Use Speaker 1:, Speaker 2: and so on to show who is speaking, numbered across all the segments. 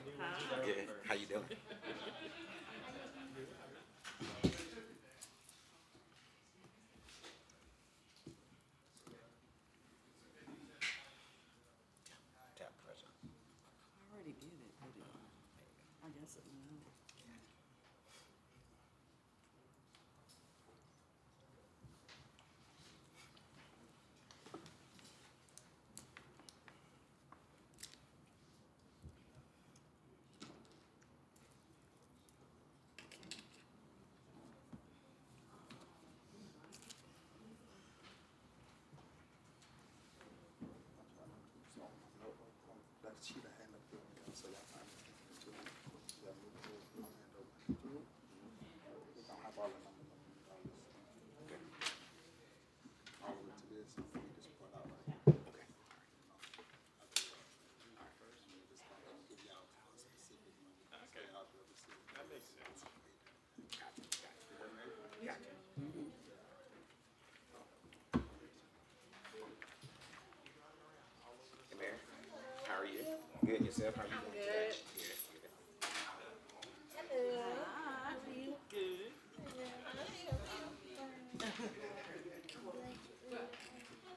Speaker 1: you? Good. How you doing? Tap pressure.
Speaker 2: I already did it, but I guess it went out.
Speaker 3: Let the cheetah hand up there, so y'all find it. Yeah, move your hand over. We don't have all the numbers on it,
Speaker 1: Okay.
Speaker 3: all the way to this, and we just pull out right here.
Speaker 1: Okay.
Speaker 3: We just don't give y'all a specific one. So y'all be able to see it.
Speaker 4: That makes sense.
Speaker 1: Gotcha. Gotcha. Hey, Mary. How are you? Good. Yourself? How are you doing today? Good.
Speaker 4: Good.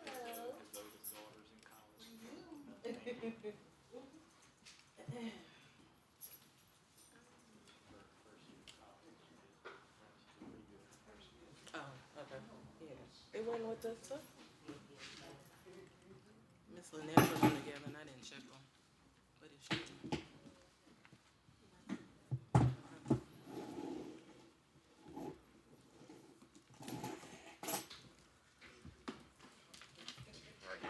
Speaker 4: His oldest daughter's in college. Her first year of college. She's pretty good for first year.
Speaker 2: Oh, okay. Yeah. It wasn't with us, sir? Miss Lynette put them together and I didn't check them. But it should.
Speaker 1: How are you?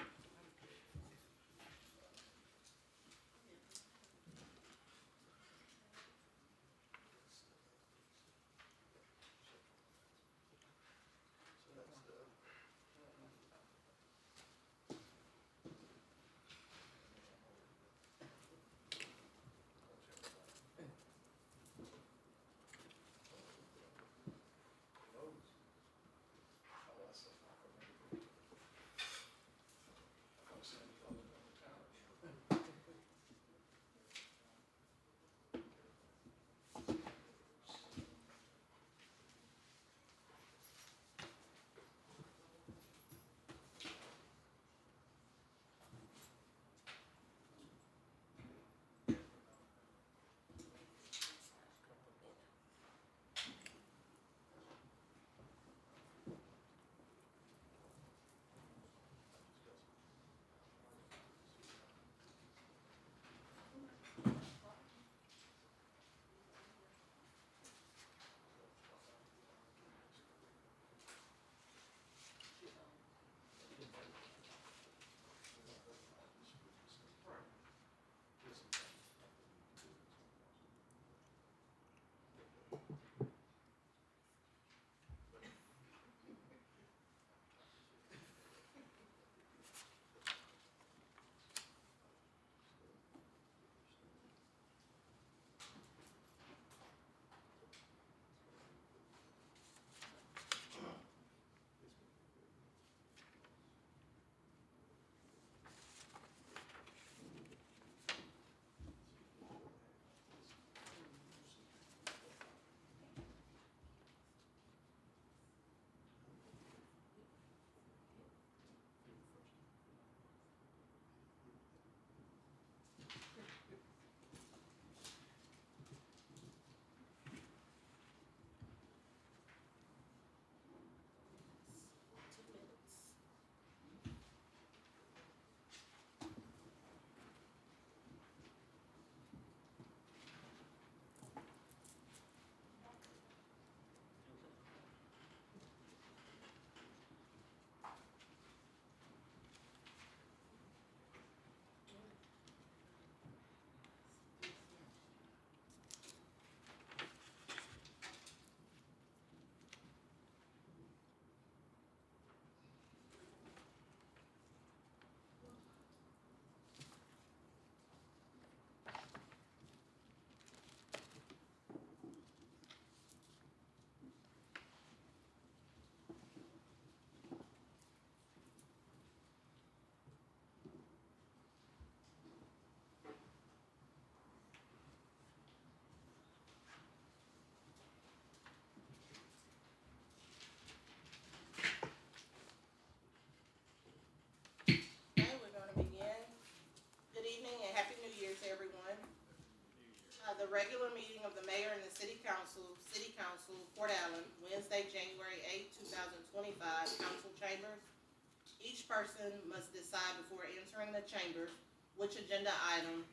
Speaker 5: entering the chambers which agenda item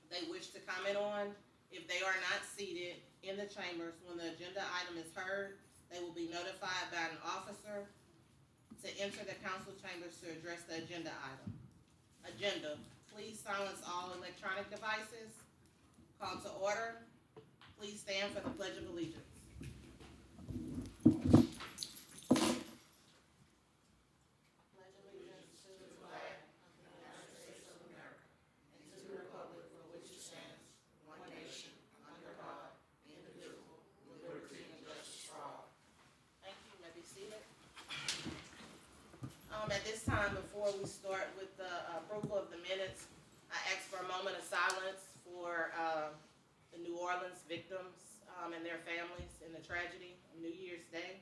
Speaker 5: they wish to comment on. If they are not seated in the chambers when the agenda item is heard, they will be notified by an officer to enter the council chambers to address the agenda item. Agenda, please silence all electronic devices. Call to order. Please stand for the Pledge of Allegiance. Pledge allegiance to the flag of the United States of America and to the republic for which it stands, one nation, under God, indivisible, with liberty and justice for all. Thank you. You may be seated. At this time, before we start with the approval of the minutes, I ask for a moment of silence for the New Orleans victims and their families in the tragedy on New Year's Day.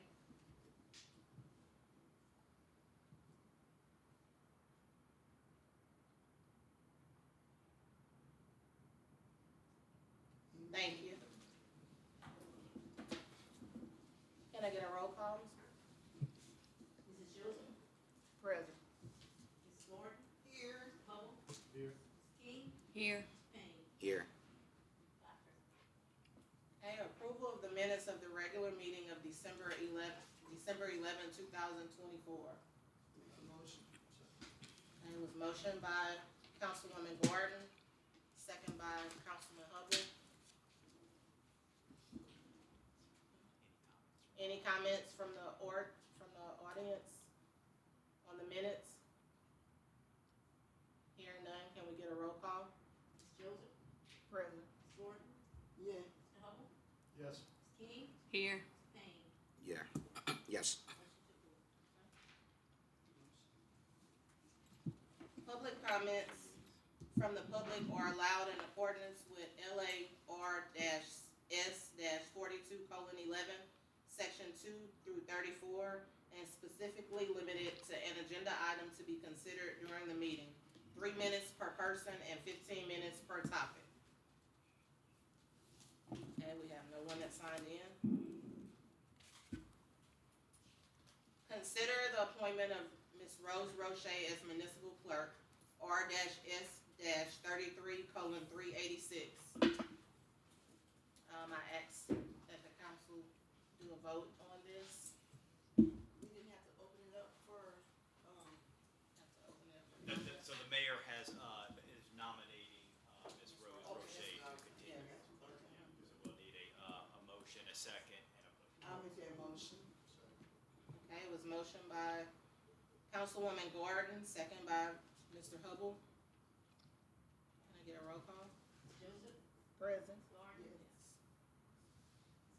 Speaker 5: Thank you. Can I get a roll call?
Speaker 6: Mrs. Joseph?
Speaker 5: Present.
Speaker 6: Ms. Gordon?
Speaker 5: Here.
Speaker 6: Hubble?
Speaker 3: Here.
Speaker 6: King?
Speaker 2: Here.
Speaker 6: Payne?
Speaker 1: Here.
Speaker 5: Okay, approval of the minutes of the regular meeting of December 11, 2024.
Speaker 3: Motion.
Speaker 5: And it was motioned by Councilwoman Gordon, second by Councilman Hubbard. Any comments from the audience on the minutes? Hearing none, can we get a roll call?
Speaker 6: Ms. Joseph?
Speaker 5: Present.
Speaker 6: Ms. Gordon?
Speaker 5: Yeah.
Speaker 6: Mr. Hubble?
Speaker 3: Yes.
Speaker 6: Ms. King?
Speaker 2: Here.
Speaker 6: Payne?
Speaker 1: Yeah. Yes.
Speaker 6: Motion to approve.
Speaker 5: Public comments from the public are allowed in accordance with LAR-S-42:11, Section 2 through 34, and specifically limited to an agenda item to be considered during the meeting. 3 minutes per person and 15 minutes per topic. And we have no one that signed in. Consider the appointment of Ms. Rose Roche as municipal clerk, R-S-33:386. I asked that the council do a vote on this. We didn't have to open it up for,
Speaker 7: So the mayor is nominating Ms. Rose Roche to continue.
Speaker 5: yeah.
Speaker 7: So we'll need a motion, a second, and a vote.
Speaker 5: I'll make that motion. Okay, it was motioned by Councilwoman Gordon, second by Mr. Hubble. Can I get a roll call?
Speaker 6: Ms. Joseph?
Speaker 5: Present.
Speaker 6: Ms. Gordon? Ms.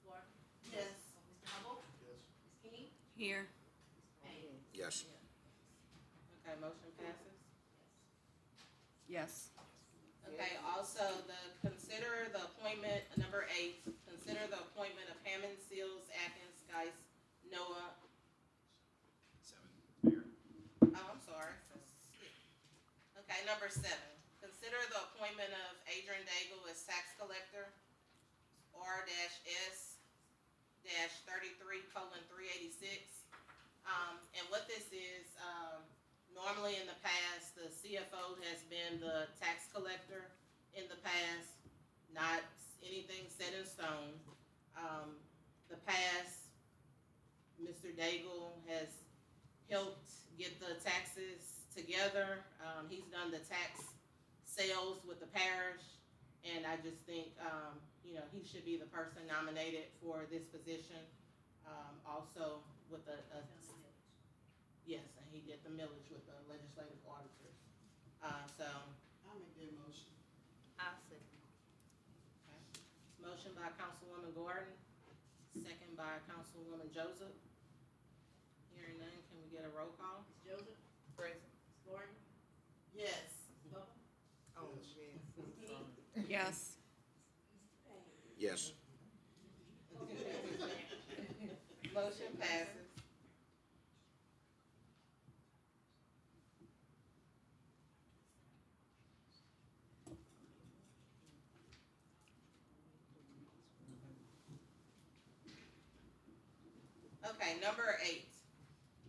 Speaker 6: Gordon?
Speaker 5: Yes.
Speaker 6: Mr. Hubble?
Speaker 3: Yes.
Speaker 6: Ms. King?
Speaker 2: Here.
Speaker 6: Payne?
Speaker 1: Yes.
Speaker 5: Okay, motion passes.
Speaker 2: Yes.
Speaker 5: Okay, also consider the appointment, number 8, consider the appointment of Hammond, Seals, Atkins, Geis, Noah,
Speaker 7: 7, Mayor.
Speaker 5: I'm sorry. Okay, number 7, consider the appointment of Adrian Daigle as tax collector, R-S-33:386. And what this is, normally in the past, the CFO has been the tax collector in the past, not anything set in stone. The past, Mr. Daigle has helped get the taxes together. He's done the tax sales with the parish, and I just think, he should be the person nominated for this position. Also with yes, and he did the millage with the legislative auditors. So.
Speaker 8: I'll make that motion.
Speaker 5: I'll second. Okay. Motion by Councilwoman Gordon, second by Councilwoman Joseph. Hearing none, can we get a roll call?
Speaker 6: Ms. Joseph?
Speaker 5: Present.
Speaker 6: Ms. Gordon?
Speaker 5: Yes.
Speaker 6: Mr. Hubble?
Speaker 5: Oh,
Speaker 3: Yes.
Speaker 5: yes.
Speaker 6: Ms. King?
Speaker 2: Yes.
Speaker 6: Payne?
Speaker 1: Yes.
Speaker 5: Motion passes. Okay, number 8.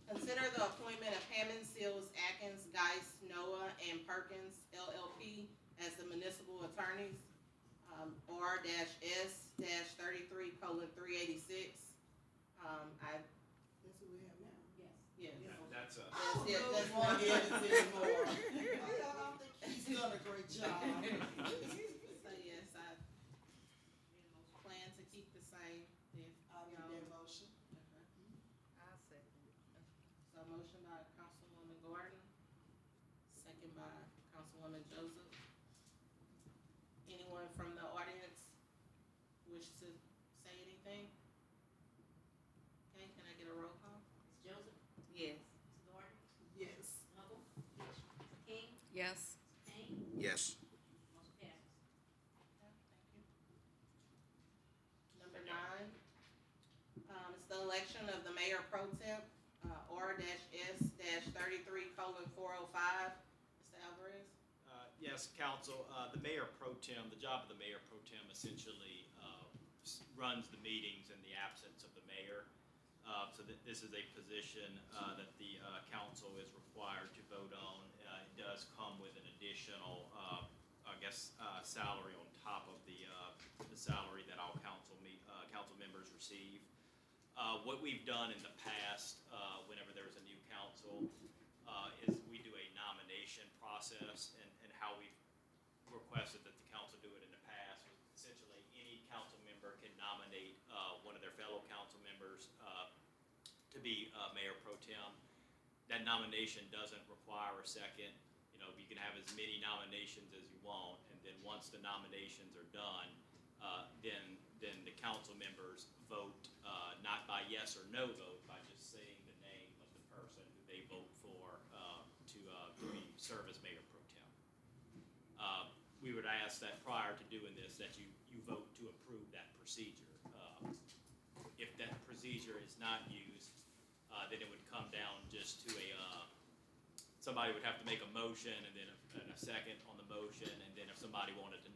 Speaker 5: Consider the appointment of Hammond, Seals, Atkins, Geis, Noah, and Perkins LLP as the municipal attorneys. R-S-33:386.
Speaker 6: That's what we have now. Yes.
Speaker 5: Yes.
Speaker 7: That's a.
Speaker 5: That's it, that's
Speaker 6: Go
Speaker 5: not
Speaker 6: ahead
Speaker 5: it.
Speaker 6: and say more. I think he's done a great job.
Speaker 5: So yes, I plan to keep the same if
Speaker 6: I need
Speaker 5: y'all.
Speaker 6: that motion.
Speaker 8: I'll second it.
Speaker 5: So motion by Councilwoman Gordon, second by Councilwoman Joseph. Anyone from the audience wish to say anything? Okay, can I get a roll call?
Speaker 6: Ms. Joseph,
Speaker 8: Yes.
Speaker 6: Ms. Gordon, Yes. Ms. Hubble, Ms. King,
Speaker 8: Yes.
Speaker 6: Ms. Payne,
Speaker 1: Yes.
Speaker 6: motion passes.
Speaker 5: Okay, thank you. Number 9, it's the election of the mayor pro temp, R-S-33:405. Mr. Alvarez?
Speaker 7: Yes, council, the mayor pro tem, the job of the mayor pro tem essentially runs the meetings in the absence of the mayor. So this is a position that the council is required to vote on. It does come with an additional, salary on top of the salary that all council members receive. What we've done in the past, whenever there's a new council, is we do a nomination process, and how we've requested that the council do it in the past was essentially any council member can nominate one of their fellow council members to be mayor pro tem. That nomination doesn't require a second. You know, you can have as many nominations as you want, and then once the nominations are done, then the council members vote not by yes or no vote, by just saying the name of the person who they vote for to serve as mayor pro tem. We would ask that prior to doing this, that you vote to approve that procedure. If that procedure is not used, then it would come down just to somebody would have to make a motion and then a second on the motion, and then if somebody wanted to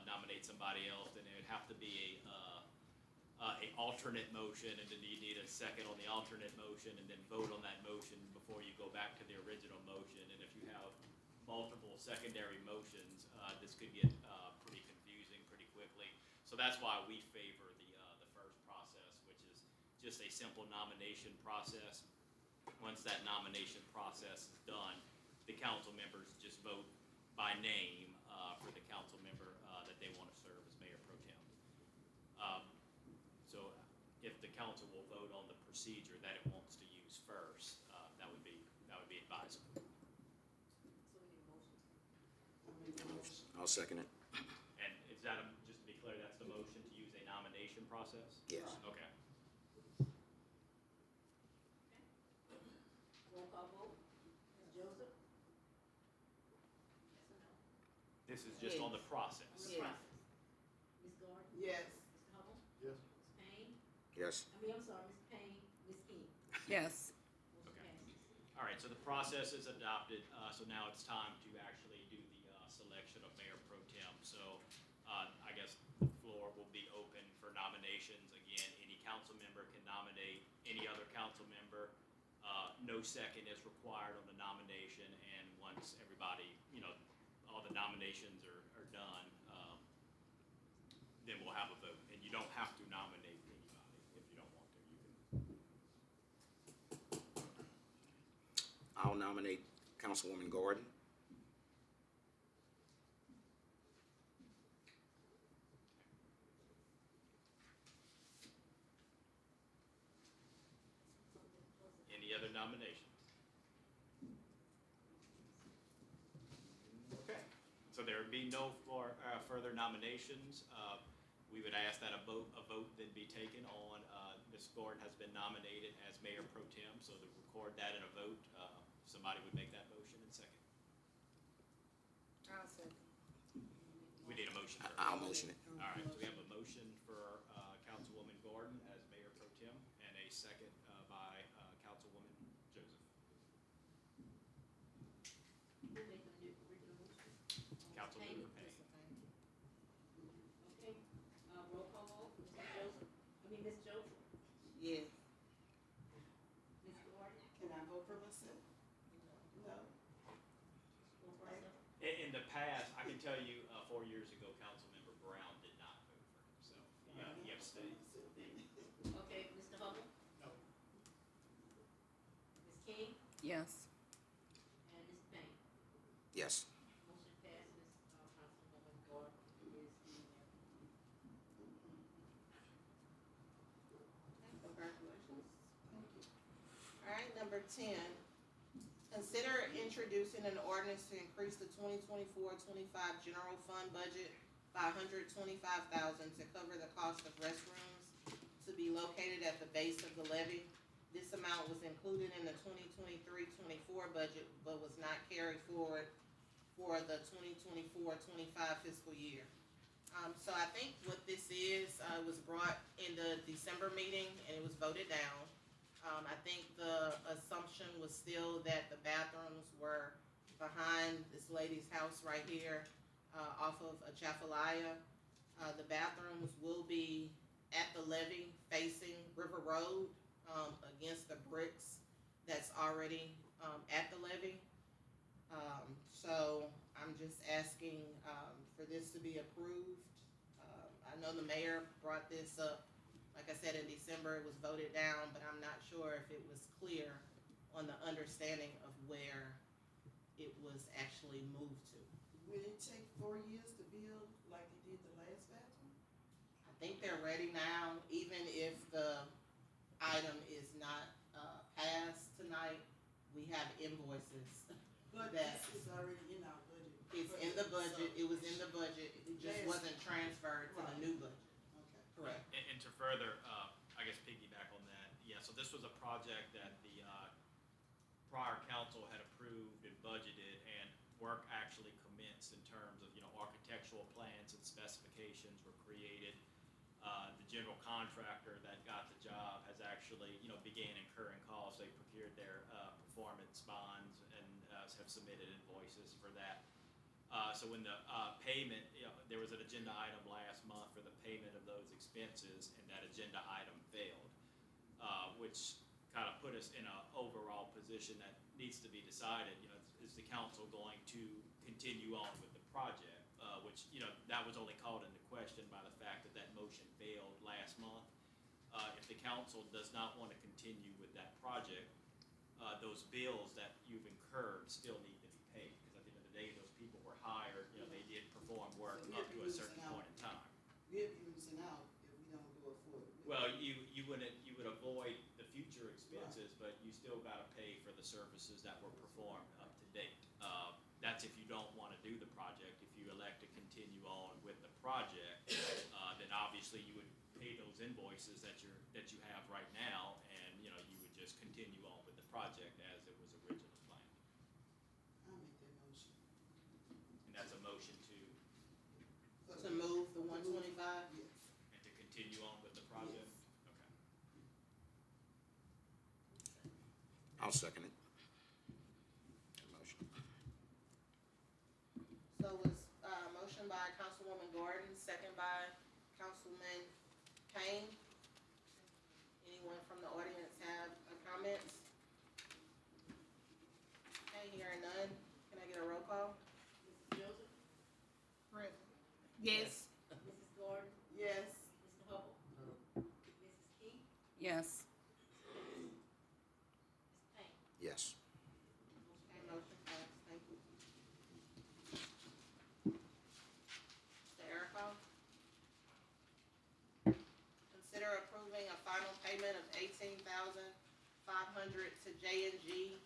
Speaker 7: nominate somebody else, then it would have to be a alternate motion, and then you need a second on the alternate motion, and then vote on that motion before you go back to the original motion. And if you have multiple secondary motions, this could get pretty confusing pretty quickly. So that's why we favor the first process, which is just a simple nomination process. Once that nomination process is done, the council members just vote by name for the council member that they want to serve as mayor pro tem. So if the council will vote on the procedure that it wants to use first, that would be advisable.
Speaker 6: So we need a motion. I make the motion.
Speaker 1: I'll second it.
Speaker 7: And is that, just to be clear, that's the motion to use a nomination process?
Speaker 1: Yes.
Speaker 7: Okay.
Speaker 6: Roll call vote. Ms. Joseph? Yes or no?
Speaker 7: This is just on the process.
Speaker 6: On the
Speaker 8: Yes.
Speaker 6: process. Ms. Gordon?
Speaker 8: Yes.
Speaker 6: Mr. Hubble?
Speaker 3: Yes.
Speaker 6: Ms. Payne?
Speaker 1: Yes.
Speaker 6: I'm sorry, Ms. Payne, Ms. King.
Speaker 8: Yes.
Speaker 6: Motion
Speaker 7: Okay.
Speaker 6: passes.
Speaker 7: All right, so the process is adopted, so now it's time to actually do the selection of mayor pro tem. So I guess the floor will be open for nominations. Again, any council member can nominate any other council member. No second is required on the nomination, and once everybody, all the nominations are done, then we'll have a vote. And you don't have to nominate anybody if you don't want to. You can.
Speaker 1: I'll nominate Councilwoman Gordon.
Speaker 7: Any other nominations? Okay, so there would be no further nominations. We would ask that a vote then be taken on, Ms. Gordon has been nominated as mayor pro tem, so to record that in a vote, somebody would make that motion in second.
Speaker 8: I'll second.
Speaker 7: We need a motion first.
Speaker 1: I'll motion it.
Speaker 7: All right, so we have a motion for Councilwoman Gordon as mayor pro tem, and a second by Councilwoman Joseph.
Speaker 6: Who made the original motion?
Speaker 7: Councilmember Payne.
Speaker 6: Okay, roll call vote, Ms. Joseph?
Speaker 8: Yes.
Speaker 6: Ms. Gordon?
Speaker 8: Can I vote for myself? No.
Speaker 7: past, I can tell you, 4 years ago, Councilmember Brown did not vote for him, so he abstained.
Speaker 6: Okay, Mr. Hubble?
Speaker 4: No.
Speaker 6: Ms. King?
Speaker 8: Yes.
Speaker 6: And Ms. Payne?
Speaker 1: Yes.
Speaker 6: Motion passes, Councilwoman Gordon is the mayor.
Speaker 5: Congratulations. All right, number 10, consider introducing an ordinance to increase the 2024-25 general fund budget by $125,000 to cover the cost of restrooms to be located at the base of the levee. This amount was included in the 2023-24 budget, but was not carried forward for the 2024-25 fiscal year. So I think what this is, was brought in the December meeting and it was voted down. I think the assumption was still that the bathrooms were behind this lady's house right here, off of Atchafalaya. The bathrooms will be at the levee facing River Road, against the bricks that's already, at the levee. So I'm just asking, for this to be approved. I know the mayor brought this up. Like I said, in December, it was voted down, but I'm not sure if it was clear on the understanding of where it was actually moved to.
Speaker 9: Will it take 4 years to build like it did the last bathroom?
Speaker 5: I think they're ready now, even if the item is not, passed tonight, we have invoices.
Speaker 9: But
Speaker 5: That-
Speaker 9: this is already in our budget.
Speaker 5: It's in the budget, it was in the budget, it just
Speaker 9: Yes.
Speaker 5: wasn't transferred to the
Speaker 9: Right.
Speaker 5: new budget.
Speaker 9: Okay.
Speaker 5: Correct.
Speaker 7: And to further, I guess piggyback on that, yeah, so this was a project that the prior council had approved and budgeted, and work actually commenced in terms of, architectural plans and specifications were created. The general contractor that got the job has actually, began incurring costs. They procured their performance bonds and have submitted invoices for that. So when the payment, there was an agenda item last month for the payment of those expenses, and that agenda item failed, which kind of put us in an overall position that needs to be decided. Is the council going to continue on with the project? Which, that was only called into question by the fact that that motion failed last month. If the council does not want to continue with that project, those bills that you've incurred still need to be paid, because at the end of the day, those people were hired, they did perform work
Speaker 9: So
Speaker 7: up to a
Speaker 9: we're
Speaker 7: certain
Speaker 9: losing out.
Speaker 7: point in time.
Speaker 9: We'll be losing out if we don't do it for it.
Speaker 7: Well, you would avoid the future expenses, but you still gotta pay for the services that were performed up to date. That's if you don't wanna do the project. If you elect to continue on with the project, then obviously you would pay those invoices that you have right now, and, you would just continue on with the project as it was originally planned.
Speaker 9: I'll make that motion.
Speaker 7: And that's a motion
Speaker 5: To move the 125?
Speaker 9: Yes.
Speaker 7: and to continue on with the project? Okay.
Speaker 1: I'll second it. Motion.
Speaker 5: So it was, motion by Councilwoman Gordon, second by Councilman Payne. Anyone from the audience have comments? Okay, hearing none, can I get a roll call?
Speaker 6: Mrs. Joseph?
Speaker 8: Present. Yes.
Speaker 6: Mrs. Gordon?
Speaker 5: Yes.
Speaker 6: Mr. Hubble? Mrs. King?
Speaker 8: Yes.
Speaker 6: Ms. Payne?
Speaker 1: Yes.
Speaker 5: Okay, motion passed, thank you. Mr. Erico? Consider approving a final payment of $18,500 to J&G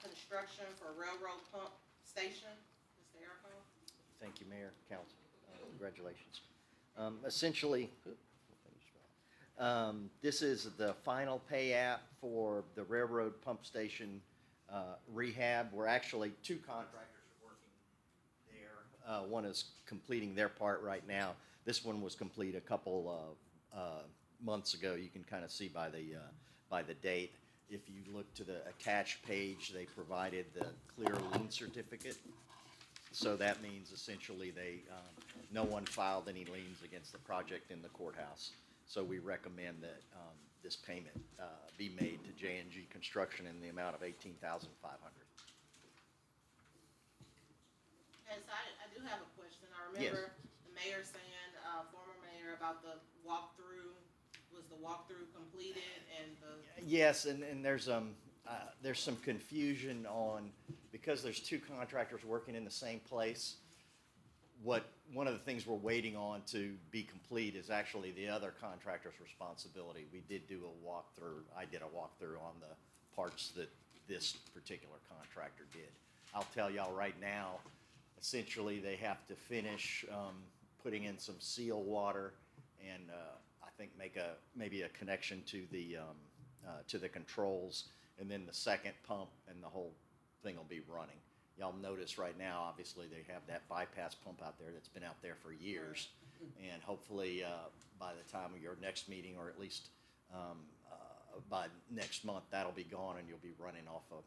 Speaker 5: Construction for Railroad Pump Station. Mr. Erico?
Speaker 10: Thank you, Mayor, Council. Congratulations. Essentially, this is the final pay app for the railroad pump station rehab. We're actually, two contractors are working there. One is completing their part right now. This one was complete a couple of months ago. You can kind of see by the date. If you look to the attached page, they provided the clear lien certificate. So that means essentially no one filed any liens against the project in the courthouse. So we recommend that this payment be made to J&G Construction in the amount of $18,500.
Speaker 5: Has have a question. I
Speaker 10: Yes.
Speaker 5: remember the mayor saying, former mayor, about the walkthrough. Was the walkthrough completed and the?
Speaker 10: Yes, and there's some confusion on, because there's two contractors working in the same place. One of the things we're waiting on to be complete is actually the other contractor's responsibility. We did do a walkthrough, I did a walkthrough on the parts that this particular contractor did. I'll tell y'all right now, essentially, they have to finish putting in some seal water and I think make maybe a connection to the controls, and then the second pump, and the whole thing will be running. Y'all notice right now, obviously, they have that bypass pump out there that's been out there for years, and hopefully by the time of your next meeting, or at least by next month, that'll be gone, and you'll be running off of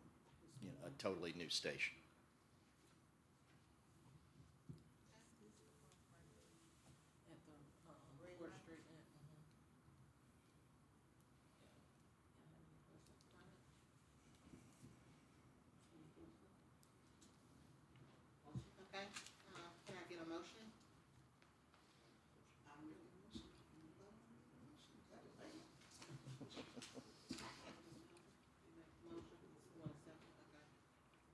Speaker 10: a totally new station.
Speaker 2: At the, Fourth Street,
Speaker 5: Okay, can I get a motion?
Speaker 9: I'm really motion.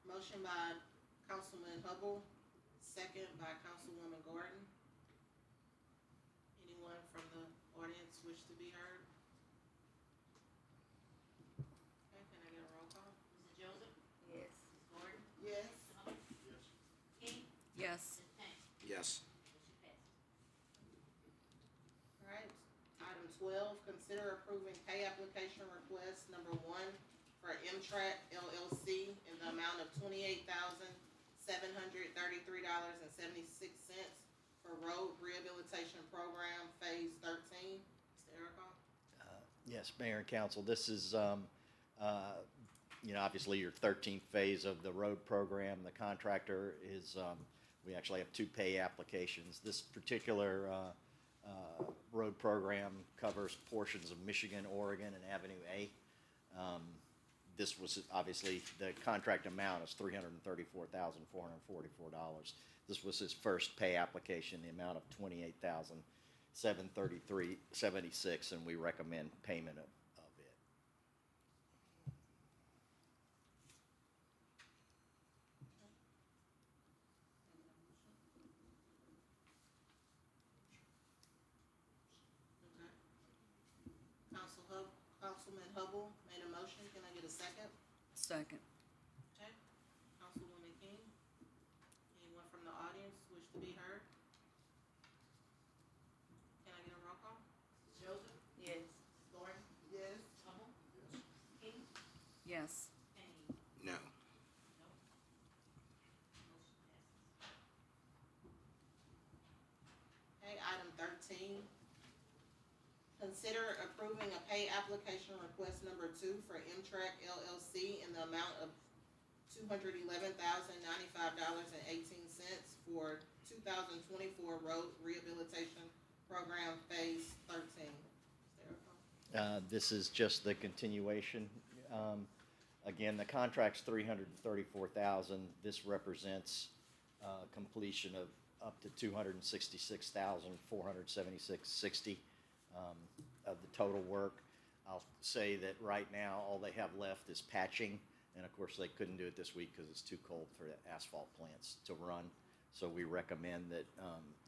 Speaker 5: Motion by Councilman Hubble, second by Councilwoman Gordon. Anyone from the audience wish to be heard? Okay, can I get a roll call?
Speaker 6: Mrs. Joseph?
Speaker 8: Yes.
Speaker 6: Ms. Gordon?
Speaker 9: Yes.
Speaker 6: Mr. Hubble? King?
Speaker 8: Yes.
Speaker 6: Ms. Payne?
Speaker 1: Yes.
Speaker 6: Motion passes.
Speaker 5: All right, item 12, consider approving pay application request number 1 for M-Track LLC in the amount of $28,733.76 for road rehabilitation program phase 13. Mr. Ericott?
Speaker 10: Yes, Mayor and Council, this is, obviously your 13th phase of the road program. The contractor is, we actually have two pay applications. This particular road program covers portions of Michigan, Oregon, and Avenue A. This was, obviously, the contract amount is $334,444. This was his first pay application, the amount of $28,733.76, and we recommend payment of it.
Speaker 5: Okay. Councilman Hubble made a motion. Can I get a second?
Speaker 8: Second.
Speaker 5: Okay. Councilwoman King? Anyone from the audience wish to be heard? Can I get a roll call?
Speaker 6: Mrs. Joseph?
Speaker 8: Yes.
Speaker 6: Ms. Gordon?
Speaker 9: Yes.
Speaker 6: Mr. Hubble? King?
Speaker 8: Yes.
Speaker 6: Payne?
Speaker 1: No.
Speaker 6: No. Motion passes.
Speaker 5: Okay, item 13. Consider approving a pay application request number 2 for M-Track LLC in the amount of $211,095.18 for 2024 road rehabilitation program phase 13. Mr. Ericott?
Speaker 10: This is just the continuation. Again, the contract's $334,000. This represents completion of up to $266,476.60 of the total work. I'll say that right now, all they have left is patching, and of course, they couldn't do it this week because it's too cold for the asphalt plants to run. So we recommend that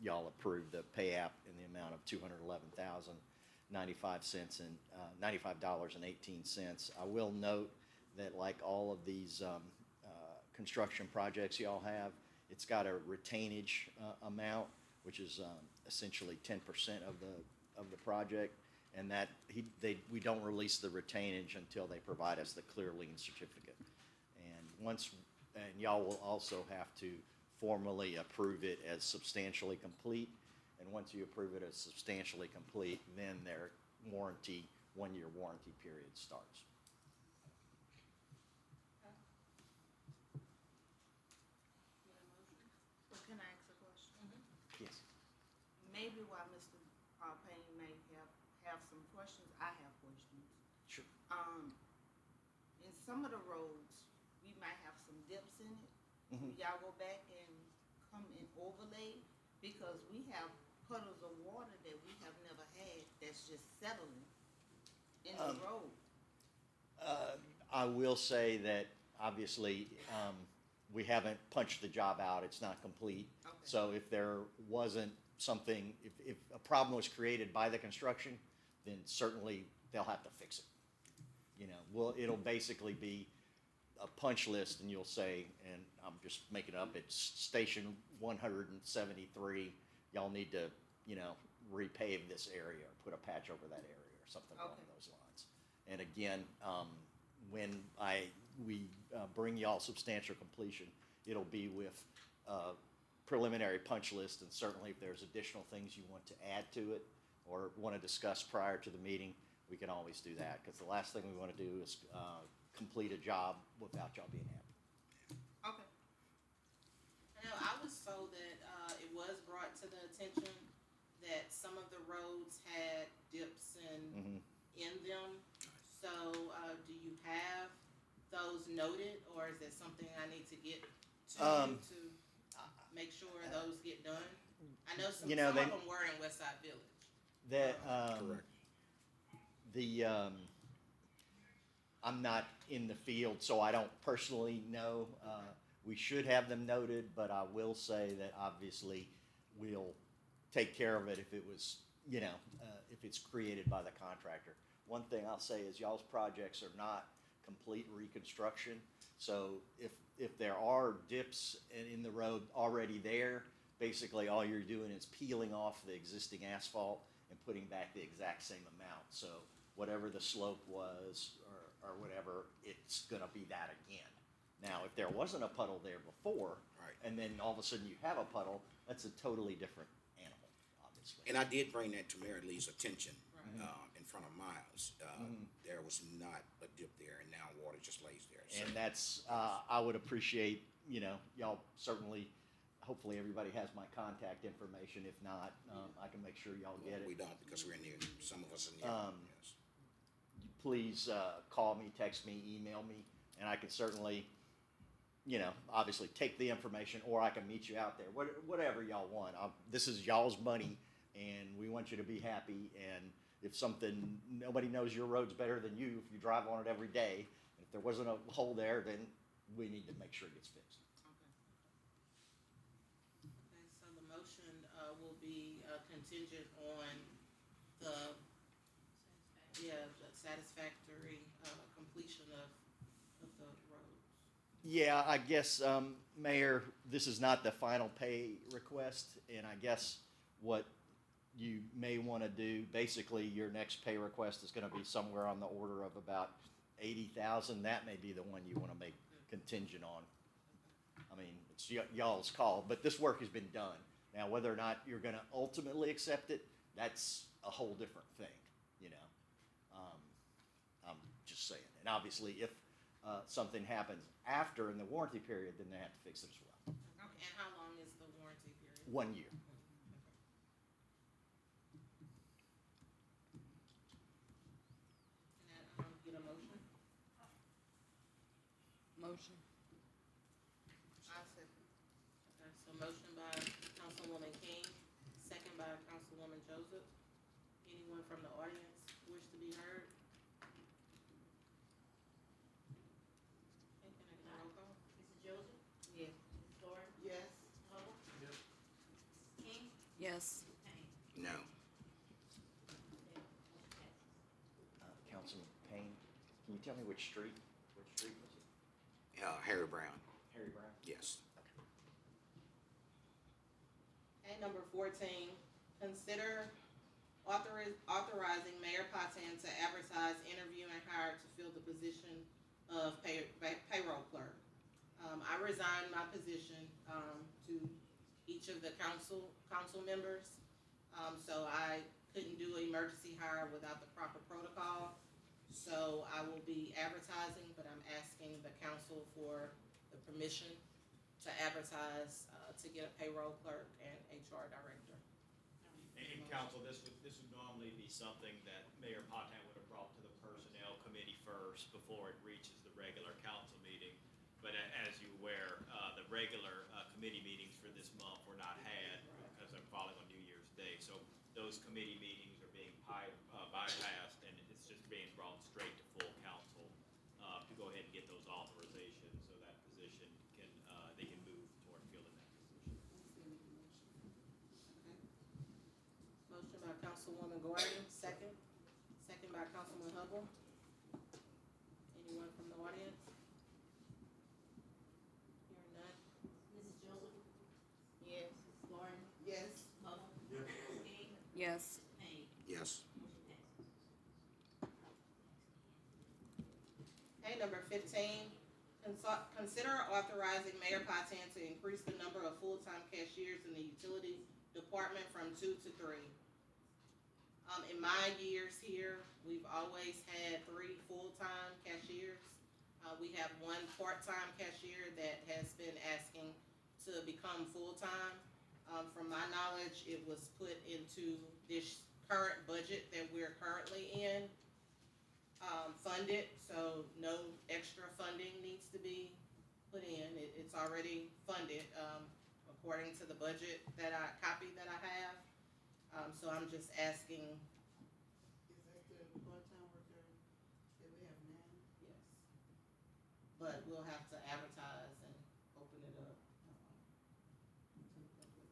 Speaker 10: y'all approve the pay app in the amount of $211,095 and $95.18. I will note that, like all of these construction projects y'all have, it's got a retainage amount, which is essentially 10% of the project, and that we don't release the retainage until they provide us the clear lien certificate. And y'all will also have to formally approve it as substantially complete. And once you approve it as substantially complete, then their one-year warranty period starts.
Speaker 8: Well, can I ask a question?
Speaker 10: Yes.
Speaker 8: Maybe while Mr. Payne may have some questions, I have questions.
Speaker 10: Sure.
Speaker 8: In some of the roads, we might have some dips in it.
Speaker 10: Mhm.
Speaker 8: Y'all go back and come and overlay? Because we have puddles of water that we have never had that's just settling in the road.
Speaker 10: I will say that obviously, we haven't punched the job out, it's not complete.
Speaker 8: Okay.
Speaker 10: So if there wasn't something, if a problem was created by the construction, then certainly they'll have to fix it. You know, well, it'll basically be a punch list and you'll say, and I'm just making it up, it's station 173, y'all need to, you know, repave this area or put a patch over that area or something along
Speaker 8: Okay.
Speaker 10: those lines. And again, when we bring y'all substantial completion, it'll be with preliminary punch list, and certainly if there's additional things you want to add to it or want to discuss prior to the meeting, we can always do that, because the last thing we want to do is complete a job without y'all being happy.
Speaker 8: Okay.
Speaker 5: I know I was told that, it was brought to the attention that some of the roads had dips in them. So, do you have those noted, or is it something I need to get to to make sure those get done? I know some,
Speaker 10: You know,
Speaker 5: some
Speaker 10: they-
Speaker 5: of them were in Westside Village.
Speaker 10: That,
Speaker 1: Correct.
Speaker 10: I'm not in the field, so I don't personally know. We should have them noted, but I will say that obviously we'll take care of it if it was, you know, if it's created by the contractor. One thing I'll say is y'all's projects are not complete reconstruction. So if there are dips in the road already there, basically all you're doing is peeling off the existing asphalt and putting back the exact same amount. So whatever the slope was or whatever, it's gonna be that again. Now, if there wasn't a puddle there before,
Speaker 1: Right.
Speaker 10: and then all of a sudden you have a puddle, that's a totally different animal, obviously.
Speaker 1: And I did bring that to Mary Lee's attention,
Speaker 5: Right.
Speaker 1: in front of Miles. There was not a dip there, and now water just lays there. So-
Speaker 10: And that's, I would appreciate, you know, y'all certainly, hopefully everybody has my contact information. If not, I can make sure y'all get
Speaker 1: We
Speaker 10: it.
Speaker 1: don't, because we're in there, some of us in there, yes.
Speaker 10: Please, call me, text me, email me, and I can certainly, you know, obviously take the information, or I can meet you out there, whatever y'all want. This is y'all's money, and we want you to be happy. And if something, nobody knows your road's better than you if you drive on it every day. If there wasn't a hole there, then we need to make sure it gets fixed.
Speaker 5: Okay, so the motion, will be, contingent on the satisfactory, completion of the roads.
Speaker 10: Yeah, I guess, Mayor, this is not the final pay request, and I guess what you may want to do, basically, your next pay request is going to be somewhere on the order of about 80,000. That may be the one you want to make contingent on. I mean, it's y'all's call, but this work has been done. Now, whether or not you're going to ultimately accept it, that's a whole different thing, you know? I'm just saying. And obviously, if something happens after in the warranty period, then they have to fix it as well.
Speaker 5: Okay, and how long is the warranty period?
Speaker 10: 1 year.
Speaker 5: Can I, get a motion?
Speaker 2: Motion.
Speaker 8: I second.
Speaker 5: Okay, so motion by Councilwoman King, second by Councilwoman Joseph. Anyone from the audience wish to be heard? Okay, can I get a roll call?
Speaker 6: Mrs. Joseph?
Speaker 8: Yes.
Speaker 6: Mrs. Gordon?
Speaker 9: Yes.
Speaker 6: Hubble?
Speaker 4: Yes.
Speaker 6: King?
Speaker 2: Yes.
Speaker 6: Payne?
Speaker 1: No.
Speaker 6: Okay, motion passes.
Speaker 10: Councilman Payne, can you tell me which street was it?
Speaker 1: Harry Brown,
Speaker 10: Harry Brown?
Speaker 1: yes.
Speaker 5: Okay, number 14, consider authorizing Mayor Potan to advertise, interview, and hire to fill the position of payroll clerk. I resigned my position, to each of the council members. So I couldn't do emergency hire without the proper protocol. So I will be advertising, but I'm asking the council for the permission to advertise, to get a payroll clerk and HR director.
Speaker 7: And council, this would normally be something that Mayor Potan would have brought to the personnel committee first before it reaches the regular council meeting. But as you aware, the regular committee meetings for this month were not had because they're falling on New Year's Day. So those committee meetings are being bypassed, and it's just being brought straight to full council to go ahead and get those authorizations so that position can, they can move toward filling that position.
Speaker 5: Motion by Councilwoman Gordon, second. Second by Councilman Hubble. Anyone from the audience? Hearing none.
Speaker 6: Mrs. Joseph,
Speaker 8: Yes.
Speaker 6: Mrs. Gordon,
Speaker 9: Yes.
Speaker 6: Hubble, King,
Speaker 2: Yes.
Speaker 6: Payne,
Speaker 1: Yes.
Speaker 6: motion passes.
Speaker 5: Okay, number 15, consider authorizing Mayor Potan to increase the number of full-time cashiers in the utilities department from 2 to 3. In my years here, we've always had 3 full-time cashiers. We have 1 part-time cashier that has been asking to become full-time. From my knowledge, it was put into this current budget that we're currently in, funded, so no extra funding needs to be put in. It's already funded, according to the budget copy that I have. So I'm just asking.
Speaker 9: Is that the part-time worker that we have now?
Speaker 5: Yes. But we'll have to advertise and open it up. To the public.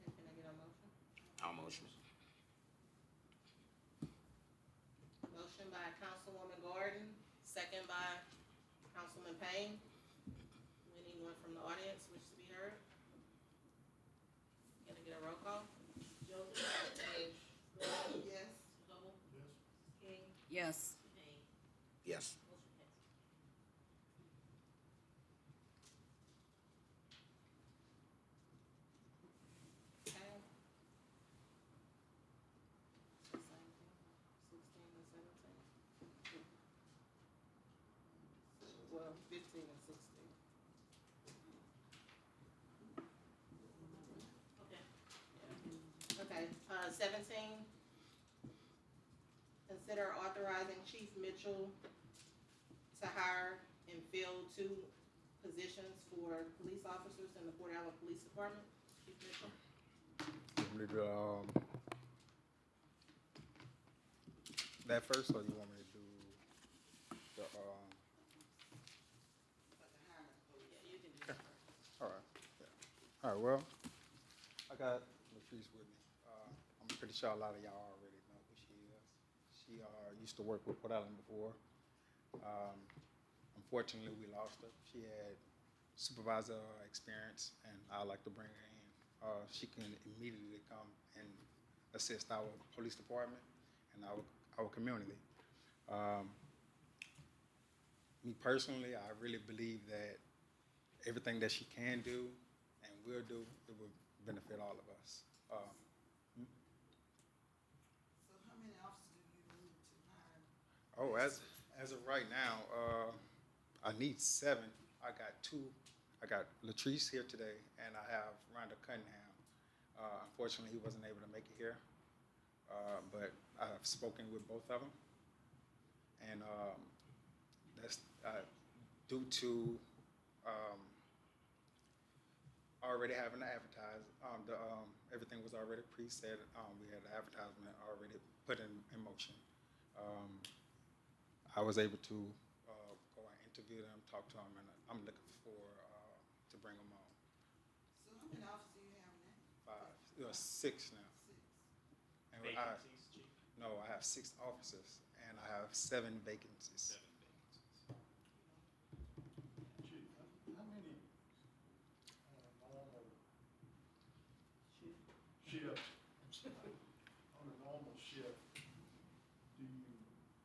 Speaker 5: And can I get a motion?
Speaker 1: I'll motion.
Speaker 5: Motion by Councilwoman Gordon, second by Councilman Payne. Anyone from the audience wish to be heard? Can I get a roll call?
Speaker 6: Joseph, Gordon,
Speaker 9: Yes.
Speaker 6: Hubble, King,
Speaker 2: Yes.
Speaker 6: Payne,
Speaker 1: Yes.
Speaker 6: motion passes.
Speaker 5: Okay. 16 and 17. Well, 15 and 16.
Speaker 6: Okay.
Speaker 5: Okay, 17, consider authorizing Chief Mitchell to hire and fill 2 positions for police officers in the Port Allen Police Department. Chief Mitchell?
Speaker 3: You want me to do, that first, or you want me to do the,
Speaker 5: Yeah, you can do that first.
Speaker 3: all right, yeah. All right, well, I got Latrice with me. I'm pretty sure a lot of y'all already know who she is. She, used to work with Port Allen before. Unfortunately, we lost her. She had supervisor experience, and I'd like to bring her in. She can immediately come and assist our police department and our community. Me personally, I really believe that everything that she can do and will do, it will benefit all of us.
Speaker 9: So how many officers do you need to hire?
Speaker 3: Oh, as of right now, I need 7. I got 2. I got Latrice here today, and I have Rhonda Cunningham. Unfortunately, he wasn't able to make it here, but I've spoken with both of them, and that's due to already having to advertise. Everything was already preset. We had the advertisement already put in motion. I was able to go and interview them, talk to them, and I'm looking for to bring them on.
Speaker 9: So how many officers do you have now?
Speaker 3: 5, 6 now.
Speaker 9: 6.
Speaker 3: And
Speaker 7: Vacancies, Chief?
Speaker 3: no, I have 6 officers, and I have 7 vacancies.
Speaker 7: 7 vacancies.
Speaker 4: Chief, how many, normal shift, on a normal shift, do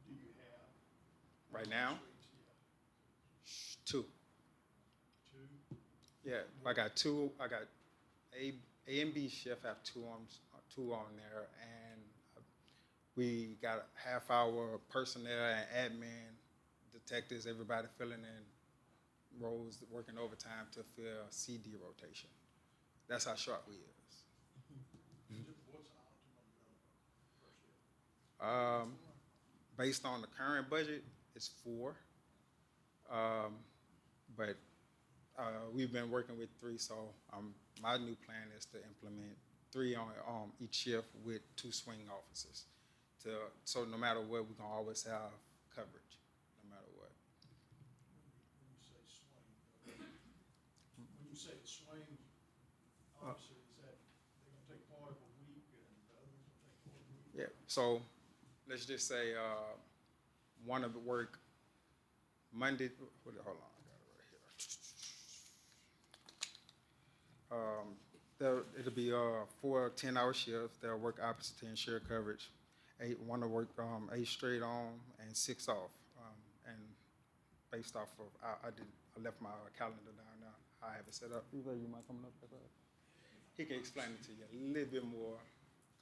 Speaker 4: you have?
Speaker 3: Right now?
Speaker 4: Yeah.
Speaker 3: 2.
Speaker 4: 2?
Speaker 3: Yeah, I got 2. I got A and B shift have 2 on there, and we got half our personnel and admin, detectives, everybody filling in roles, working overtime to fill CD rotation. That's how short we is.
Speaker 4: What's the optimum number per shift?
Speaker 3: Based on the current budget, it's 4. But we've been working with 3, so my new plan is to implement 3 on each shift with 2 swing officers. So no matter what, we're gonna always have coverage, no matter what.
Speaker 4: When you say swing, officer, is that they're gonna take part of a week and the others will take part of a week?
Speaker 3: Yeah. So let's just say one of the work Monday. Hold on, I got it right here. It'll be 4 10-hour shifts. They'll work opposite to ensure coverage. 8 one to work 8 straight on and 6 off. And based off of I left my calendar down now. I have it set up. You might come up there. He can explain it to you a little bit more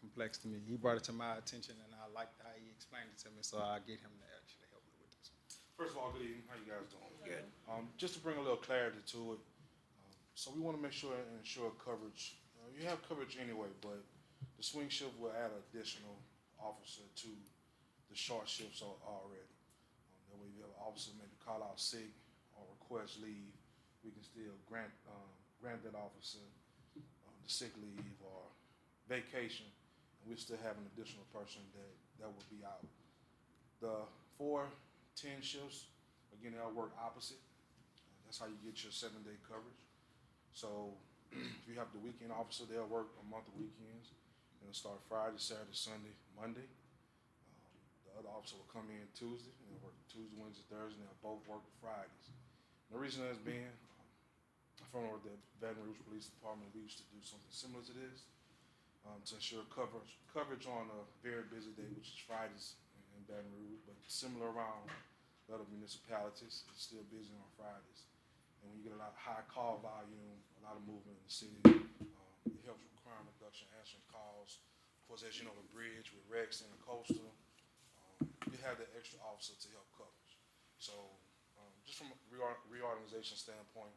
Speaker 3: complex to me. He brought it to my attention, and I liked how he explained it to me, so I get him to actually help me with this.
Speaker 11: First of all, good evening. How you guys doing?
Speaker 1: Good.
Speaker 11: Just to bring a little clarity to it, so we want to make sure and ensure coverage. You have coverage anyway, but the swing shift will add an additional officer to the short shifts already. That way, if you have an officer maybe call out sick or request leave, we can still grant that officer the sick leave or vacation, and we still have an additional person that will be out. The 4 10 shifts, again, they'll work opposite. That's how you get your 7-day coverage. So if you have the weekend officer, they'll work a month of weekends. It'll start Friday, Saturday, Sunday, Monday. The other officer will come in Tuesday, and they'll work Tuesday, Wednesday, Thursday, and they'll both work Fridays. And the reason that's being, from the Baton Rouge Police Department, we used to do something similar to this to ensure coverage on a very busy day, which is Fridays in Baton Rouge, but similar around the other municipalities. It's still busy on Fridays. And when you get a lot of high call volume, a lot of movement in the city, it helps with crime reduction, answering calls. Of course, as you know, with Bridge, with Rex and Coastal, you have that extra officer to help coverage. So just from a reorganization standpoint,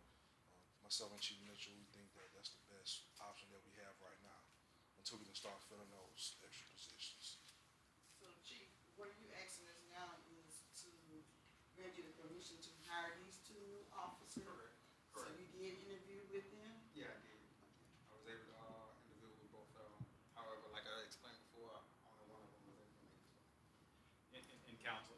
Speaker 11: myself and Chief Mitchell, we think that that's the best option that we have right now until we can start filling those extra positions.
Speaker 9: So Chief, what you asking us now is to grant you the permission to hire these 2 officers?
Speaker 3: Correct.
Speaker 9: So you did interview with them?
Speaker 3: Yeah, I did. I was able to interview with both of them. However, like I explained before, only one of them was able to make it.
Speaker 7: And council,